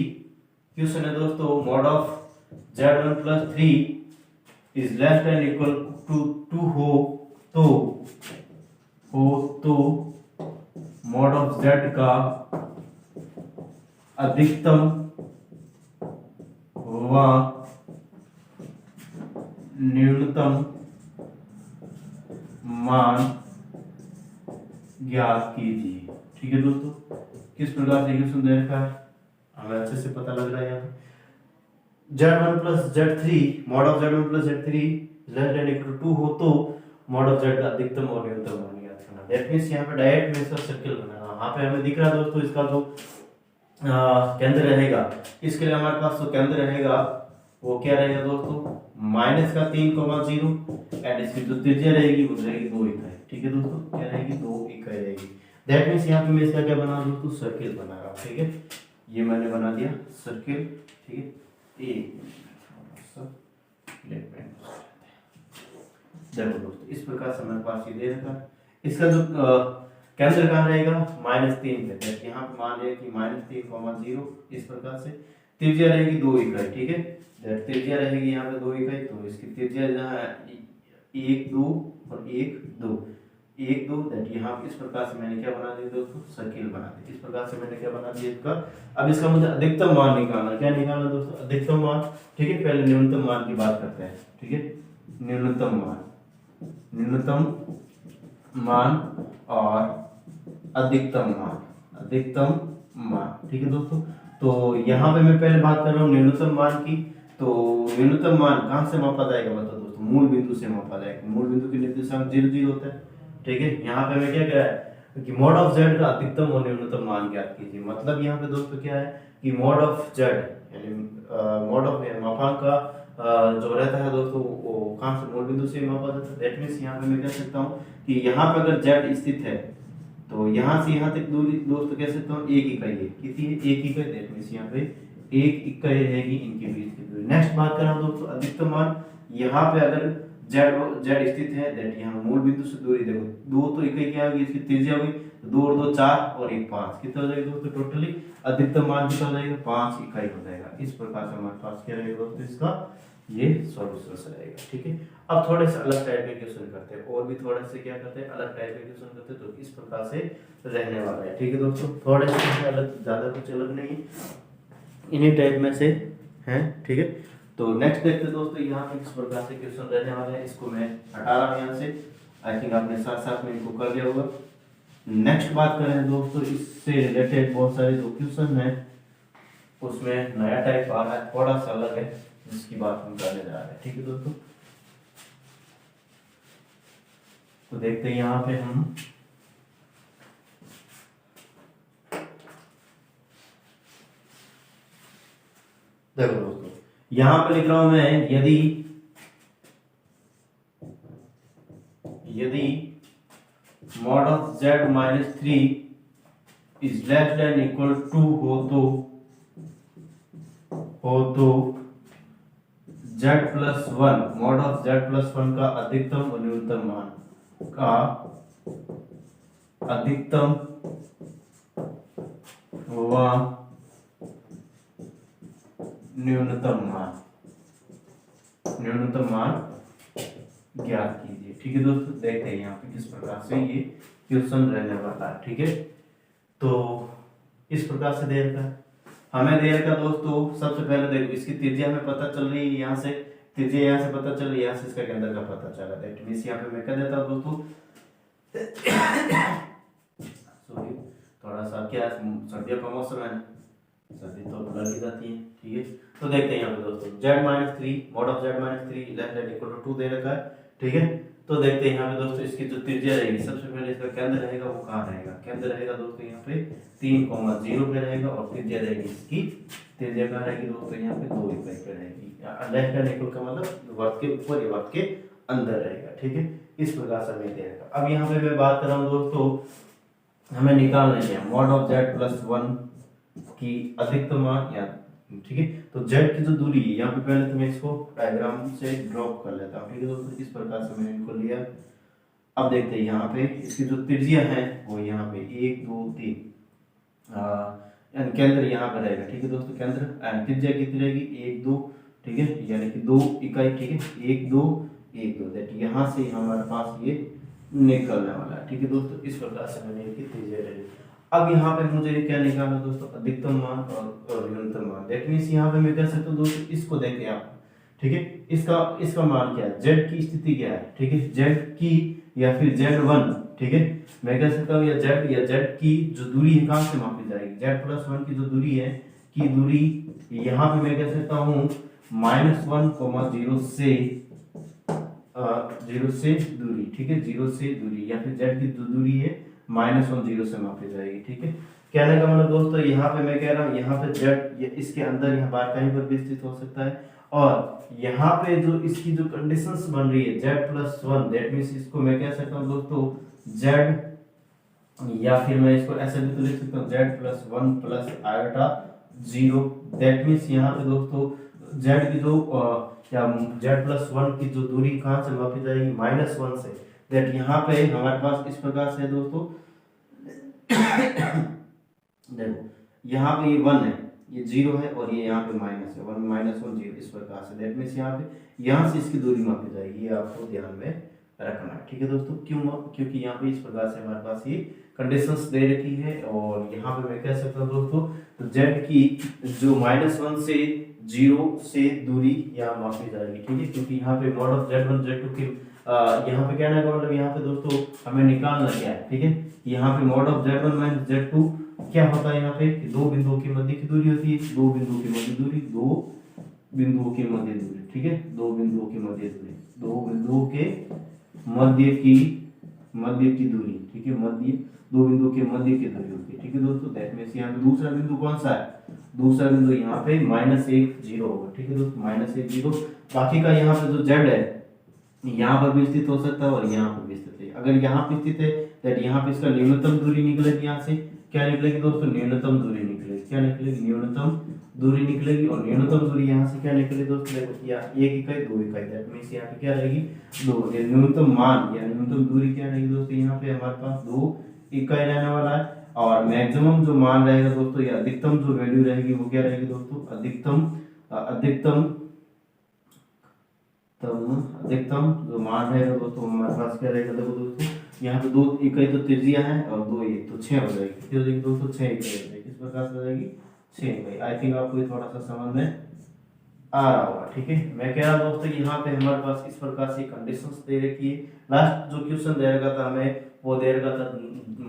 क्वेश्चन है दोस्तों, mod of Z1 plus 3 is less than equal to 2 हो तो मॉड ऑफ Z का अधिकतम व न्यूनतम मान ज्ञात कीजिए। ठीक है दोस्तों, किस प्रकार से क्वेश्चन दे रखा है हमें अच्छे से पता लग रहा है। यहाँ Z1 plus Z3 mod of Z1 plus Z3 less than equal to 2 हो तो मॉड ऑफ Z का अधिकतम और न्यूनतम मान ज्ञात करना। दैट मींस यहाँ पे डायरेक्ट में इसका सर्किल बनाना। यहाँ पे हमें दिख रहा है दोस्तों इसका जो केंद्र रहेगा, इसके लिए हमारे पास जो केंद्र रहेगा वो क्या रहेगा दोस्तों माइनस का 3,0 एंड इसकी जो त्रिज्या रहेगी वो रहेगी 2 इकाई। ठीक है दोस्तों, क्या रहेगी 2 इकाई रहेगी। दैट मींस यहाँ पे मैं इसका क्या बना रहा हूँ दोस्तों सर्किल बना रहा हूँ। ठीक है, ये मैंने बना दिया सर्किल। ठीक है, देखो दोस्तों इस प्रकार से हमारे पास ये दे रखा है। इसका जो केंद्र कहाँ रहेगा -3 पे, यहाँ पे मान लिया कि -3,0 इस प्रकार से। त्रिज्या रहेगी 2 इकाई। ठीक है, त्रिज्या रहेगी यहाँ पे 2 इकाई, तो इसकी त्रिज्या जहाँ 1 2 और 1 2 1 2 दैट यहाँ इस प्रकार से मैंने क्या बना दिया दोस्तों सर्किल बना दिया। इस प्रकार से मैंने क्या बना दिया इसका। अब इसका मुझे अधिकतम मान निकालना, क्या निकालना दोस्तों अधिकतम मान। ठीक है, पहले न्यूनतम मान की बात करते हैं। ठीक है, न्यूनतम मान और अधिकतम मान। ठीक है दोस्तों, तो यहाँ पे मैं पहले बात कर रहा हूँ न्यूनतम मान की। तो न्यूनतम मान कहाँ से मापा जाएगा बताओ दोस्तों, मूल बिंदु से मापा जाएगा। मूल बिंदु की निर्देशांक 0 0 होता है। ठीक है, यहाँ पे मैं क्या कह रहा है कि मॉड ऑफ Z का अधिकतम और न्यूनतम मान ज्ञात कीजिए। मतलब यहाँ पे दोस्तों क्या है कि मॉड ऑफ Z यानी मॉड ऑफ मापांक का जो रहता है दोस्तों वो कहाँ से मूल बिंदु से मापा जाता है। दैट मींस यहाँ पे मैं कह सकता हूँ कि यहाँ पे अगर Z स्थित है, तो यहाँ से यहाँ तक दूरी दोस्तों कह सकता हूँ 1 इकाई है, कितनी है 1 इकाई, दैट मींस यहाँ पे 1 इकाई रहेगी इनके बीच की दूरी। नेक्स्ट बात करें दोस्तों अधिकतम मान, यहाँ पे अगर जेड स्थित है, दैट यहाँ मूल बिंदु से दूरी देखो 2 तो इकाई क्या होगी, इसकी त्रिज्या होगी, तो 2 और 2 4 और 1 5, कितना हो जाएगा दोस्तों टोटली अधिकतम मान कितना हो जाएगा 5 इकाई हो जाएगा। इस प्रकार से हमारे पास क्या रहेगा दोस्तों इसका ये सॉल्यूशन रहेगा। ठीक है, अब थोड़े से अलग टाइप के क्वेश्चन करते हैं, और भी थोड़े से क्या करते हैं अलग टाइप के क्वेश्चन करते हैं, तो इस प्रकार से रहने वाला है। ठीक है दोस्तों, थोड़े से अलग, ज्यादा कुछ अलग नहीं, इन्हीं टाइप में से हैं। ठीक है, तो नेक्स्ट देखते हैं दोस्तों यहाँ पे किस प्रकार से क्वेश्चन रहने वाला है, इसको मैं हटा रहा हूँ यहाँ से, आई थिंक आपने साथ साथ में इनको कर लिया होगा। नेक्स्ट बात करें दोस्तों इससे रिलेटेड बहुत सारे जो क्वेश्चन है उसमें नया टाइप आ रहा है, थोड़ा सा अलग है, जिसकी बात हम करने जा रहे हैं। ठीक है दोस्तों, तो देखते हैं यहाँ पे हम देखो दोस्तों यहाँ पे लिख रहा हूं मैं, यदि mod of z minus 3 is less than equal to हो तो z plus 1 mod of z plus 1 का अधिकतम और न्यूनतम मान का अधिकतम व न्यूनतम मान ज्ञात कीजिए। ठीक है दोस्तों, देखते हैं यहाँ पे किस प्रकार से ये क्वेश्चन रहने वाला है। ठीक है, तो इस प्रकार से दे रखा है हमें, दे रखा दोस्तों सबसे पहले देखो इसकी त्रिज्या हमें पता चल रही है, यहाँ से त्रिज्या यहाँ से पता चल रही है, यहाँ से इसका केंद्र का पता चला, दैट मींस यहाँ पे मैं कह देता हूँ दोस्तों सॉरी थोड़ा सा क्या सर्दियों का मौसम है, सर्दी तो लग जाती है। ठीक है, तो देखते हैं यहाँ पे दोस्तों z-3 mod of z-3 less than equal to 2 दे रखा है। ठीक है, तो देखते हैं यहाँ पे दोस्तों इसकी जो त्रिज्या रहेगी, सबसे पहले इसका केंद्र रहेगा वो कहाँ रहेगा, केंद्र रहेगा दोस्तों यहाँ पे 3,0 पे रहेगा, और त्रिज्या रहेगी इसकी, त्रिज्या कहाँ रहेगी दोस्तों यहाँ पे 2 इकाई पे रहेगी, लेस देन इक्वल का मतलब वर्ग के ऊपर या वर्ग के अंदर रहेगा। ठीक है, इस प्रकार से हमें दे रखा। अब यहाँ पे मैं बात कर रहा हूँ दोस्तों हमें निकालना है मॉड ऑफ z प्लस 1 की अधिकतम मान या, ठीक है, तो z की जो दूरी है यहाँ पे पहले तो मैं इसको डायग्राम से ड्रॉप कर लेता हूँ। ठीक है दोस्तों, इस प्रकार से मैंने इनको लिया। अब देखते हैं यहाँ पे इसकी जो त्रिज्या है वो यहाँ पे 1 2 3 केंद्र यहाँ पे रहेगा। ठीक है दोस्तों, केंद्र त्रिज्या कितनी रहेगी 1 2, ठीक है, यानी कि 2 इकाई। ठीक है, 1 2 1 2, दैट यहाँ से हमारे पास ये निकलने वाला है। ठीक है दोस्तों, इस प्रकार से मैंने इसकी त्रिज्या रहेगी। अब यहाँ पे मुझे क्या निकालना है दोस्तों, अधिकतम मान और न्यूनतम मान, दैट मींस यहाँ पे मैं कह सकता हूँ दोस्तों इसको देखें आप। ठीक है, इसका मान क्या है, z की स्थिति क्या है, ठीक है, z की या फिर z1, ठीक है, मैं कह सकता हूँ या z की जो दूरी है कहाँ से मापी जाएगी, z प्लस 1 की जो दूरी है की दूरी यहाँ पे मैं कह सकता हूँ -1, 0 से दूरी, ठीक है, 0 से दूरी, या फिर z की जो दूरी है -1 0 से मापी जाएगी। ठीक है, कहने का मतलब दोस्तों यहाँ पे मैं कह रहा हूँ यहाँ पे z इसके अंदर यहाँ बाहर कहीं पर भी स्थित हो सकता है, और यहाँ पे जो इसकी जो कंडीशंस बन रही है z प्लस 1, दैट मींस इसको मैं कह सकता हूँ दोस्तों z, या फिर मैं इसको ऐसे भी तो लिख सकता हूँ z plus 1 plus iota 0, that means यहाँ पे दोस्तों z की जो या z प्लस 1 की जो दूरी कहाँ से मापी जाएगी -1 से, दैट यहाँ पे हमारे पास इस प्रकार से दोस्तों देखो यहाँ पे ये 1 है, ये 0 है, और ये यहाँ पे माइनस है 1 -1 0, इस प्रकार से दैट मींस यहाँ से इसकी दूरी मापी जाएगी, ये आपको ध्यान में रखना है। ठीक है दोस्तों, क्योंकि यहाँ पे इस प्रकार से हमारे पास ये कंडीशंस दे रखी है, और यहाँ पे मैं कह सकता हूँ दोस्तों तो z की जो -1 से 0 से दूरी यहाँ मापी जाएगी। ठीक है, क्योंकि यहाँ पे मॉड ऑफ z1 z2 की यहाँ पे कहने का मतलब यहाँ पे दोस्तों हमें निकालना क्या है। ठीक है, यहाँ पे mod of z1 minus z2 क्या होता है, यहाँ पे दो बिंदुओं के मध्य की दूरी होती है, दो बिंदुओं की मध्य दूरी, दो बिंदुओं की मध्य दूरी। ठीक है, दो बिंदुओं की मध्य दूरी, दो बिंदुओं के मध्य की दूरी, ठीक है, दो बिंदुओं के मध्य की दूरी होती है। ठीक है दोस्तों, दैट मींस यहाँ पे दूसरा बिंदु कौन सा है, दूसरा बिंदु यहाँ पे -1 0 होगा। ठीक है दोस्तों, -1 0, बाकी का यहाँ पे जो z है यहाँ पर भी स्थित हो सकता है और यहाँ पर भी स्थित है। अगर यहाँ पे स्थित है दैट यहाँ पे इसका न्यूनतम दूरी निकलेगी, यहाँ से क्या निकलेगी दोस्तों, न्यूनतम दूरी निकलेगी। क्या निकलेगी, न्यूनतम दूरी निकलेगी। और न्यूनतम दूरी यहाँ से क्या निकलेगी दोस्तों, देखो या 1 इकाई 2 इकाई, दैट मींस यहाँ पे क्या रहेगी 2। ये न्यूनतम मान या न्यूनतम दूरी क्या रहेगी दोस्तों, यहाँ पे हमारे पास 2 इकाई रहने वाला है। और मैक्सिमम जो मान रहेगा दोस्तों या अधिकतम जो वैल्यू रहेगी वो क्या रहेगी दोस्तों, अधिकतम अधिकतम जो मान रहेगा दोस्तों हमारे पास क्या रहेगा, देखो दोस्तों यहाँ पे 2 इकाई तो त्रिज्या है और 2 ये तो 6 हो जाएगी। कितनी हो जाएगी दोस्तों, 6 इकाई हो जाएगी। इस प्रकार से हो जाएगी 6 इकाई। आई थिंक आपको ये थोड़ा सा समझ में आ रहा होगा। ठीक है, मैं कह रहा हूँ दोस्तों यहाँ पे हमारे पास इस प्रकार से कंडीशंस दे रखी है। लास्ट जो क्वेश्चन दे रखा था हमें वो दे रखा था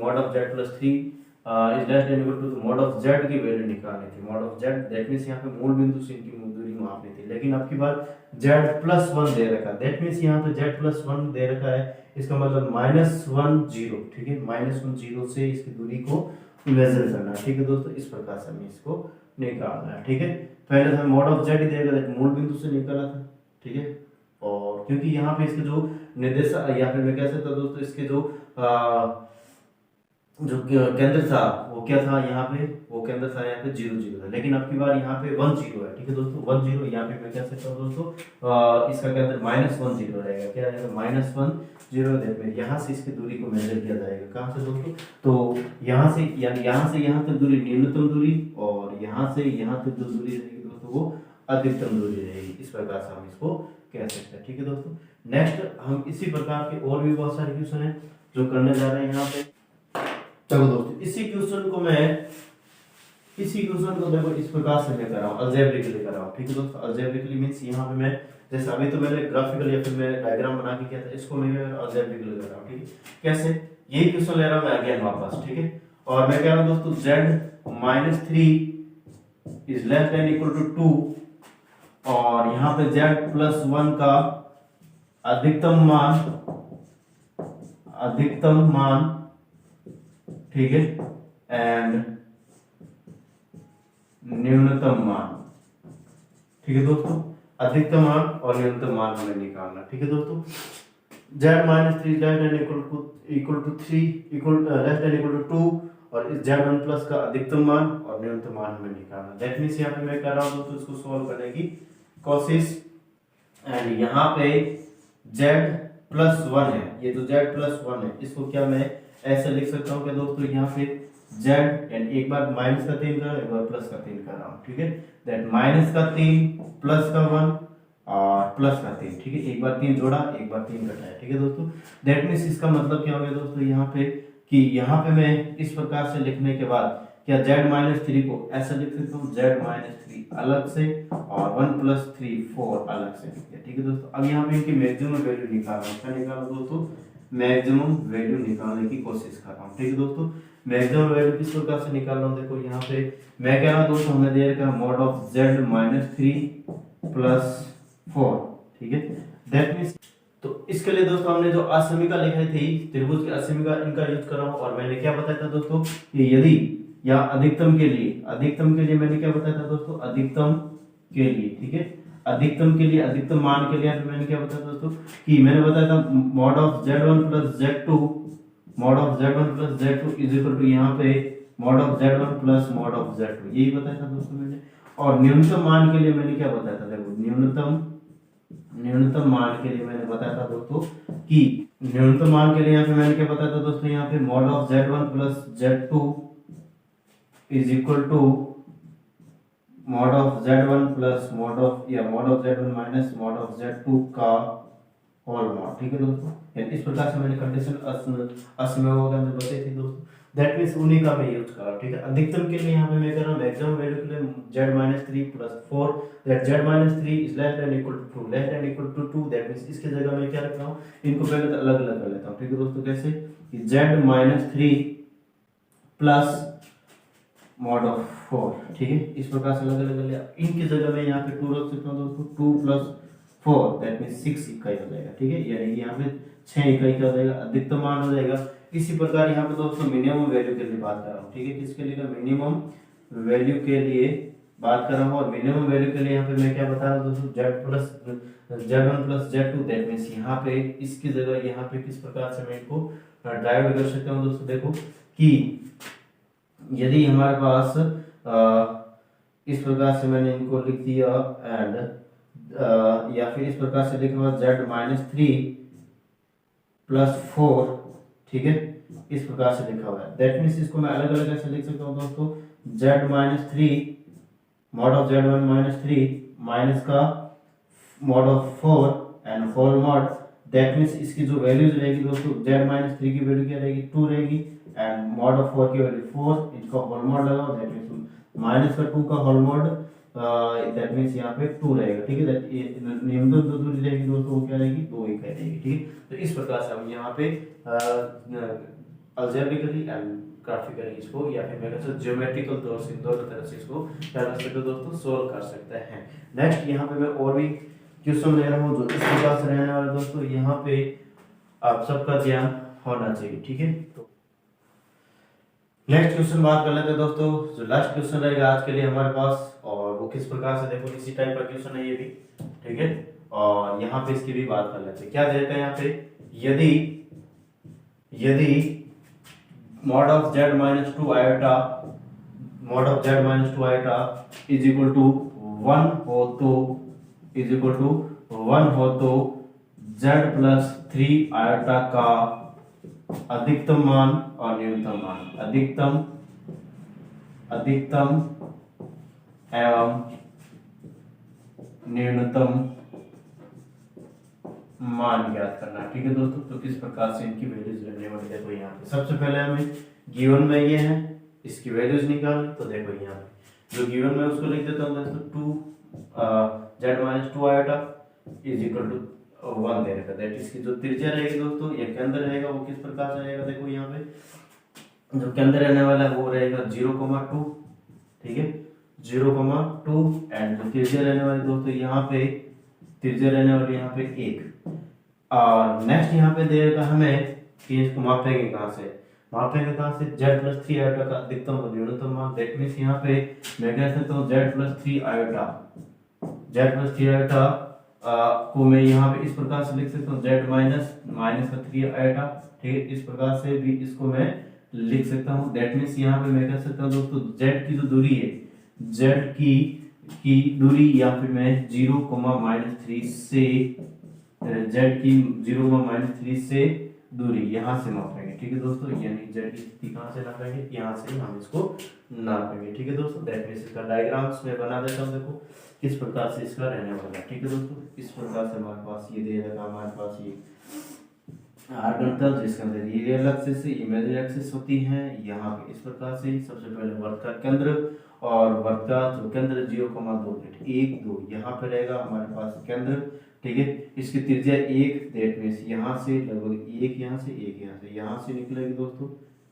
mod of z plus 3 is less than equal to mod of z की वैल्यू निकालनी थी। Mod of z that means यहाँ पे मूल बिंदु से इनकी दूरी मापनी थी, लेकिन अब की बार z प्लस 1 दे रखा, दैट मींस यहाँ पे z प्लस 1 दे रखा है, इसका मतलब -1 0। ठीक है, -1 0 से इसकी दूरी को मेजर करना। ठीक है दोस्तों, इस प्रकार से हमें इसको निकालना है। ठीक है, पहले तो मॉड ऑफ z देगा दैट मूल बिंदु से निकाला था। ठीक है, और क्योंकि यहाँ पे इसके जो निर्देशक या फिर मैं कह सकता दोस्तों इसके जो केंद्र था वो क्या था, यहाँ पे वो केंद्र था यहाँ पे 0 0 था, लेकिन अब की बार यहाँ पे 1 0 है। ठीक है दोस्तों, 1 0 यहाँ पे मैं कह सकता हूँ दोस्तों इसका केंद्र -1 0 रहेगा। क्या रहेगा, -1 0 देख यहाँ से इसकी दूरी को मेजर किया जाएगा। कहाँ से दोस्तों, तो यहाँ से यानी यहाँ से यहाँ तक दूरी न्यूनतम दूरी और यहाँ से यहाँ तक जो दूरी रहेगी दोस्तों वो अधिकतम दूरी रहेगी। इस प्रकार से हम इसको कह सकते हैं। ठीक है दोस्तों, नेक्स्ट हम इसी प्रकार के और भी बहुत सारे क्वेश्चन हैं जो करने जा रहे हैं यहाँ पे। चलो दोस्तों, इसी क्वेश्चन को देखो इस प्रकार से मैं कर रहा हूँ, अलजेब्रिकली कर रहा हूँ। ठीक है दोस्तों, अलजेब्रिकली मींस यहाँ पे मैं जैसे अभी तो मैंने ग्राफिकल या फिर मैं डायग्राम बना के किया था, इसको मैं अलजेब्रिकली कर रहा हूँ। ठीक है, कैसे, यही क्वेश्चन ले रहा हूँ मैं अगेन वापस। ठीक है, और मैं कह रहा हूँ दोस्तों z-3 is less than equal to 2 और यहाँ पे z+1 का अधिकतम मान ठीक है एंड न्यूनतम मान। ठीक है दोस्तों, अधिकतम मान और न्यूनतम मान हमें निकालना। ठीक है दोस्तों, z-3 इक्वल टू 2 और इस z1+ का अधिकतम मान और न्यूनतम मान हमें निकालना। दैट मींस यहाँ पे मैं कर रहा हूँ दोस्तों इसको सॉल्व करने की कोशिश। एंड यहाँ पे z+1 है, ये जो z+1 है इसको क्या मैं ऐसे लिख सकता हूँ कि दोस्तों यहाँ पे z एंड एक बार माइनस का 3 कर रहा हूँ, एक बार प्लस का 3 कर रहा हूँ। ठीक है, दैट माइनस का 3 प्लस का 1 और प्लस का 3। ठीक है, एक बार 3 जोड़ा एक बार 3 घटाया। ठीक है दोस्तों, दैट मींस इसका मतलब क्या हो गया दोस्तों यहाँ पे कि यहाँ पे मैं इस प्रकार से लिखने के बाद क्या z-3 को ऐसा लिख सकता हूँ, z-3 अलग से और 1+3 4 अलग से। ठीक है दोस्तों, अब यहाँ पे इनकी मैक्सिमम वैल्यू निकालना। क्या निकालना दोस्तों, मैक्सिमम वैल्यू निकालने की कोशिश कर रहा हूँ। ठीक है दोस्तों, मैक्सिमम वैल्यू किस प्रकार से निकाल रहा हूँ, देखो यहाँ पे मैं कह रहा हूँ दोस्तों हमें दे रखा है मॉड ऑफ z-3 + 4। ठीक है, दैट मींस तो इसके लिए दोस्तों हमने जो असमीका लिखी थी त्रिभुज की असमीका इनका यूज कर रहा हूँ। और मैंने क्या बताया था दोस्तों कि यदि या अधिकतम के लिए मैंने क्या बताया था दोस्तों, अधिकतम के लिए। ठीक है, अधिकतम के लिए अधिकतम मान के लिए मैंने क्या बताया दोस्तों कि मैंने बताया था mod of z1 + z2 is equal to यहाँ पे mod of z1 + mod of z2, यही बताया था दोस्तों मैंने। और न्यूनतम मान के लिए मैंने क्या बताया था, देखो न्यूनतम मान के लिए मैंने बताया था दोस्तों कि न्यूनतम मान के लिए यहाँ पे मैंने क्या बताया था दोस्तों, यहाँ पे mod of z1 + z2 is equal to mod of z1 + mod of z1 - mod of z2 का होल मॉड। ठीक है दोस्तों, इस प्रकार से मैंने कंडीशन असमयों के अंदर बताई थी दोस्तों। दैट मींस उन्हीं का मैं यूज कर रहा हूं। ठीक है, अधिकतम के लिए यहाँ पे मैं कर रहा हूँ मैक्सिमम वैल्यू के लिए z-3 + 4 that z-3 is less than equal to 2 that means इसके जगह मैं क्या रख रहा हूँ, इनको पहले तो अलग अलग कर लेता हूँ। ठीक है दोस्तों, कैसे कि z-3 + मॉड ऑफ 4। ठीक है, इस प्रकार से अलग अलग कर लिया। इनकी जगह मैं यहाँ पे 2 रख सकता हूँ दोस्तों, 2 + 4 दैट मींस 6 इकाई हो जाएगा। ठीक है, यानी यहाँ पे 6 इकाई क्या हो जाएगा, अधिकतम मान हो जाएगा। इसी प्रकार यहाँ पे दोस्तों मिनिमम वैल्यू के लिए बात कर रहा हूँ। ठीक है, किसके लिए, मिनिमम वैल्यू के लिए बात कर रहा हूँ। और मिनिमम वैल्यू के लिए यहाँ पे मैं क्या बता रहा हूँ दोस्तों, z1 plus z2, that means यहाँ पे इसकी जगह यहाँ पे किस प्रकार से मैं इनको ड्राइव कर सकता हूँ दोस्तों। देखो कि यदि हमारे पास इस प्रकार से मैंने इनको लिख दिया एंड या फिर इस प्रकार से लिखा हुआ z-3 प्लस 4, ठीक है, इस प्रकार से लिखा हुआ है। दैट मीन्स इसको मैं अलग अलग ऐसे लिख सकता हूँ दोस्तों, z-3 mod of z1-3 minus का mod of 4 and whole mod. That means इसकी जो वैल्यूज रहेगी दोस्तों, z-3 की वैल्यू क्या रहेगी, 2 रहेगी एंड मॉड ऑफ 4 की वैल्यू 4, इसका होल मॉड लगाओ, दैट मीन्स माइनस का 2 का होल मॉड, दैट मीन्स यहाँ पे 2 रहेगा, ठीक है। दैट न्यूनतम जो दूरी रहेगी दोस्तों वो क्या रहेगी, 2 इकाई रहेगी, ठीक है। तो इस प्रकार से हम यहाँ पे अलजेब्रिकली एंड ग्राफिकली इसको या फिर मैं कहता हूँ ज्योमेट्रिकल तौर से दोनों तरह से इसको क्या कर सकते हो दोस्तों, सोल्व कर सकते हैं। नेक्स्ट यहाँ पे मैं और भी क्वेश्चन ले रहा हूँ जो इस प्रकार से रहने वाला दोस्तों, यहाँ पे आप सबका ध्यान होना चाहिए, ठीक है। तो नेक्स्ट क्वेश्चन बात कर लेते हैं दोस्तों, जो लास्ट क्वेश्चन रहेगा आज के लिए हमारे पास, और वो किस प्रकार से, देखो इसी टाइप का क्वेश्चन है ये भी, ठीक है। और यहाँ पे इसकी भी बात कर लेते हैं। क्या देता है यहाँ पे, यदि mod of z-2 iota is equal to 1 हो तो z प्लस 3 आयोटा का अधिकतम मान और न्यूनतम मान, अधिकतम एवं न्यूनतम मान ज्ञात करना, ठीक है दोस्तों। तो किस प्रकार से इनकी वैल्यूज रहने वाली है, देखो यहाँ पे सबसे पहले हमें गिवन में ये है, इसकी वैल्यूज निकालनी। तो देखो यहाँ पे जो गिवन में उसको लिख देता हूँ दोस्तों, 2z-2 iota is equal to 1 दे रखा, दैट इसकी जो त्रिज्या रहेगी दोस्तों ये केंद्र रहेगा, वो किस प्रकार से रहेगा, देखो यहाँ पे जो केंद्र रहने वाला है वो रहेगा 0,2, ठीक है, 0,2 एंड जो त्रिज्या रहने वाली दोस्तों यहाँ पे त्रिज्या रहने वाली यहाँ पे 1। और नेक्स्ट यहाँ पे देगा हमें कि इसको मापेंगे कहाँ से, z+3 आयोटा का अधिकतम और न्यूनतम मान। दैट मींस यहाँ पे मैं कह सकता हूँ z+3 आयोटा को मैं यहाँ पे इस प्रकार से लिख सकता हूँ z माइनस का 3 आयोटा, ठीक है, इस प्रकार से भी इसको मैं लिख सकता हूँ। दैट मींस यहाँ पे मैं कह सकता हूँ दोस्तों z की जो दूरी है, z की दूरी या फिर मैं 0,-3 से z की 0,-3 से दूरी यहाँ से नापेंगे, ठीक है दोस्तों, यानी z की स्थिति कहाँ से नापेंगे, यहाँ से हम इसको नापेंगे, ठीक है दोस्तों। दैट मींस इसका डायग्राम्स में बना देता हूँ, देखो किस प्रकार से इसका रहने वाला है, ठीक है दोस्तों। इस प्रकार से हमारे पास ये दे रखा, हमारे पास ये आर्गन तल जिसके अंदर ये रियल एक्सिस से इमेजिनरी एक्सिस होती है, यहाँ पे इस प्रकार से सबसे पहले वर्ग का केंद्र और वर्ग का जो केंद्र 0,2 1 2 यहाँ पे रहेगा हमारे पास केंद्र, ठीक है। इसकी त्रिज्या 1, दैट मींस यहाँ से लगभग 1 यहाँ से यहाँ से निकलेगी दोस्तों,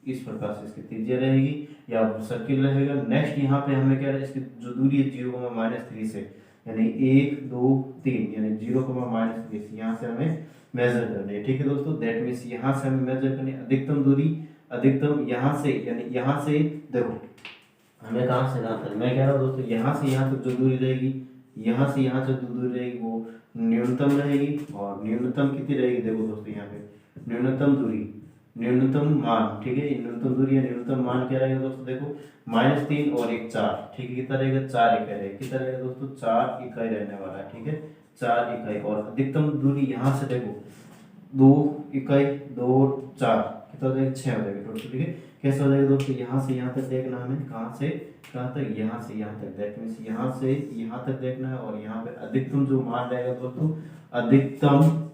इस प्रकार से इसकी त्रिज्या रहेगी या सर्किल रहेगा। नेक्स्ट यहाँ पे हमें क्या है, इसकी जो दूरी है 0,-3 से, यानी 1 2 3 यानी 0,-3 से यहाँ से हमें मेजर करनी है, ठीक है दोस्तों। दैट मींस यहाँ से हमें मेजर करनी है अधिकतम दूरी, अधिकतम यहाँ से, यानी यहाँ से देखो हमें कहाँ से जाना है, मैं कह रहा हूँ दोस्तों यहाँ से यहाँ तक जो दूरी रहेगी, यहाँ से यहाँ तक जो दूरी रहेगी वो न्यूनतम रहेगी। और न्यूनतम कितनी रहेगी, देखो दोस्तों यहाँ पे न्यूनतम दूरी, न्यूनतम मान, ठीक है, न्यूनतम दूरी या न्यूनतम मान क्या रहेगा दोस्तों, देखो -3 और 1 4, ठीक है, कितना रहेगा 4 इकाई रहेगा, कितना रहेगा दोस्तों 4 इकाई रहने वाला है, ठीक है, 4 इकाई। और अधिकतम दूरी यहाँ से देखो 2 इकाई 2 4 कितना हो जाएगा 6 हो जाएगा टोटल, ठीक है। कैसे हो जाएगा दोस्तों, यहाँ से यहाँ तक देखना हमें, कहाँ से कहाँ तक, यहाँ से यहाँ तक, दैट मींस यहाँ से यहाँ तक देखना है। और यहाँ पे अधिकतम जो मान रहेगा दोस्तों, अधिकतम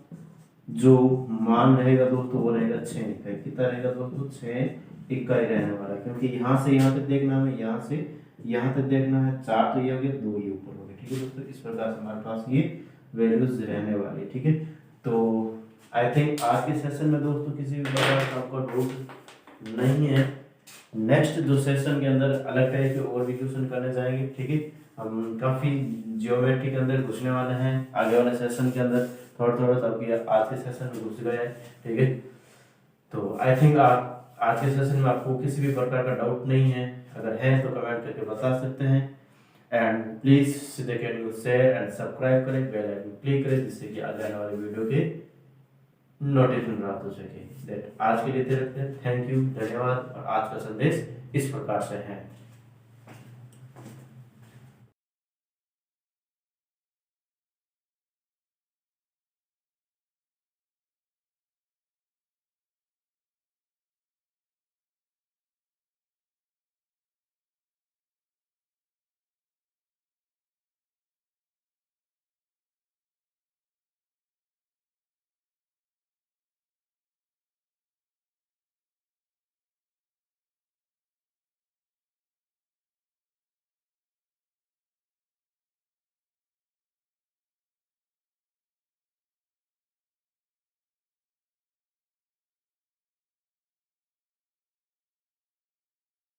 जो मान रहेगा दोस्तों वो रहेगा 6 इकाई, कितना रहेगा दोस्तों 6 इकाई रहने वाला है, क्योंकि यहाँ से यहाँ तक देखना हमें, यहाँ से यहाँ तक देखना है, 4 तो ये हो गया, 2 ये ऊपर हो गया, ठीक है दोस्तों। इस प्रकार से हमारे पास ये वैल्यूज रहने वाली है, ठीक है। तो आई थिंक आज के सेशन में दोस्तों किसी भी प्रकार का आपको डाउट नहीं है। नेक्स्ट जो सेशन के अंदर अलग टाइप के और भी क्वेश्चन करने जाएंगे, ठीक है। हम काफी ज्योमेट्री के अंदर घुसने वाले हैं आगे वाले सेशन के अंदर, थोड़ा थोड़ा तब आज के सेशन में घुस गए हैं, ठीक है। तो आई थिंक आप आज के सेशन में आपको किसी भी प्रकार का डाउट नहीं है, अगर है तो कमेंट करके बता सकते हैं। एंड प्लीज सीधे कैन शेयर एंड सब्सक्राइब करें, बेल आइकन क्लिक करें, जिससे कि आगे आने वाले वीडियो के नोटिफिकेशन प्राप्त हो सके। दैट आज के लिए इतना रखते हैं। थैंक यू, धन्यवाद। और आज का संदेश इस प्रकार से है।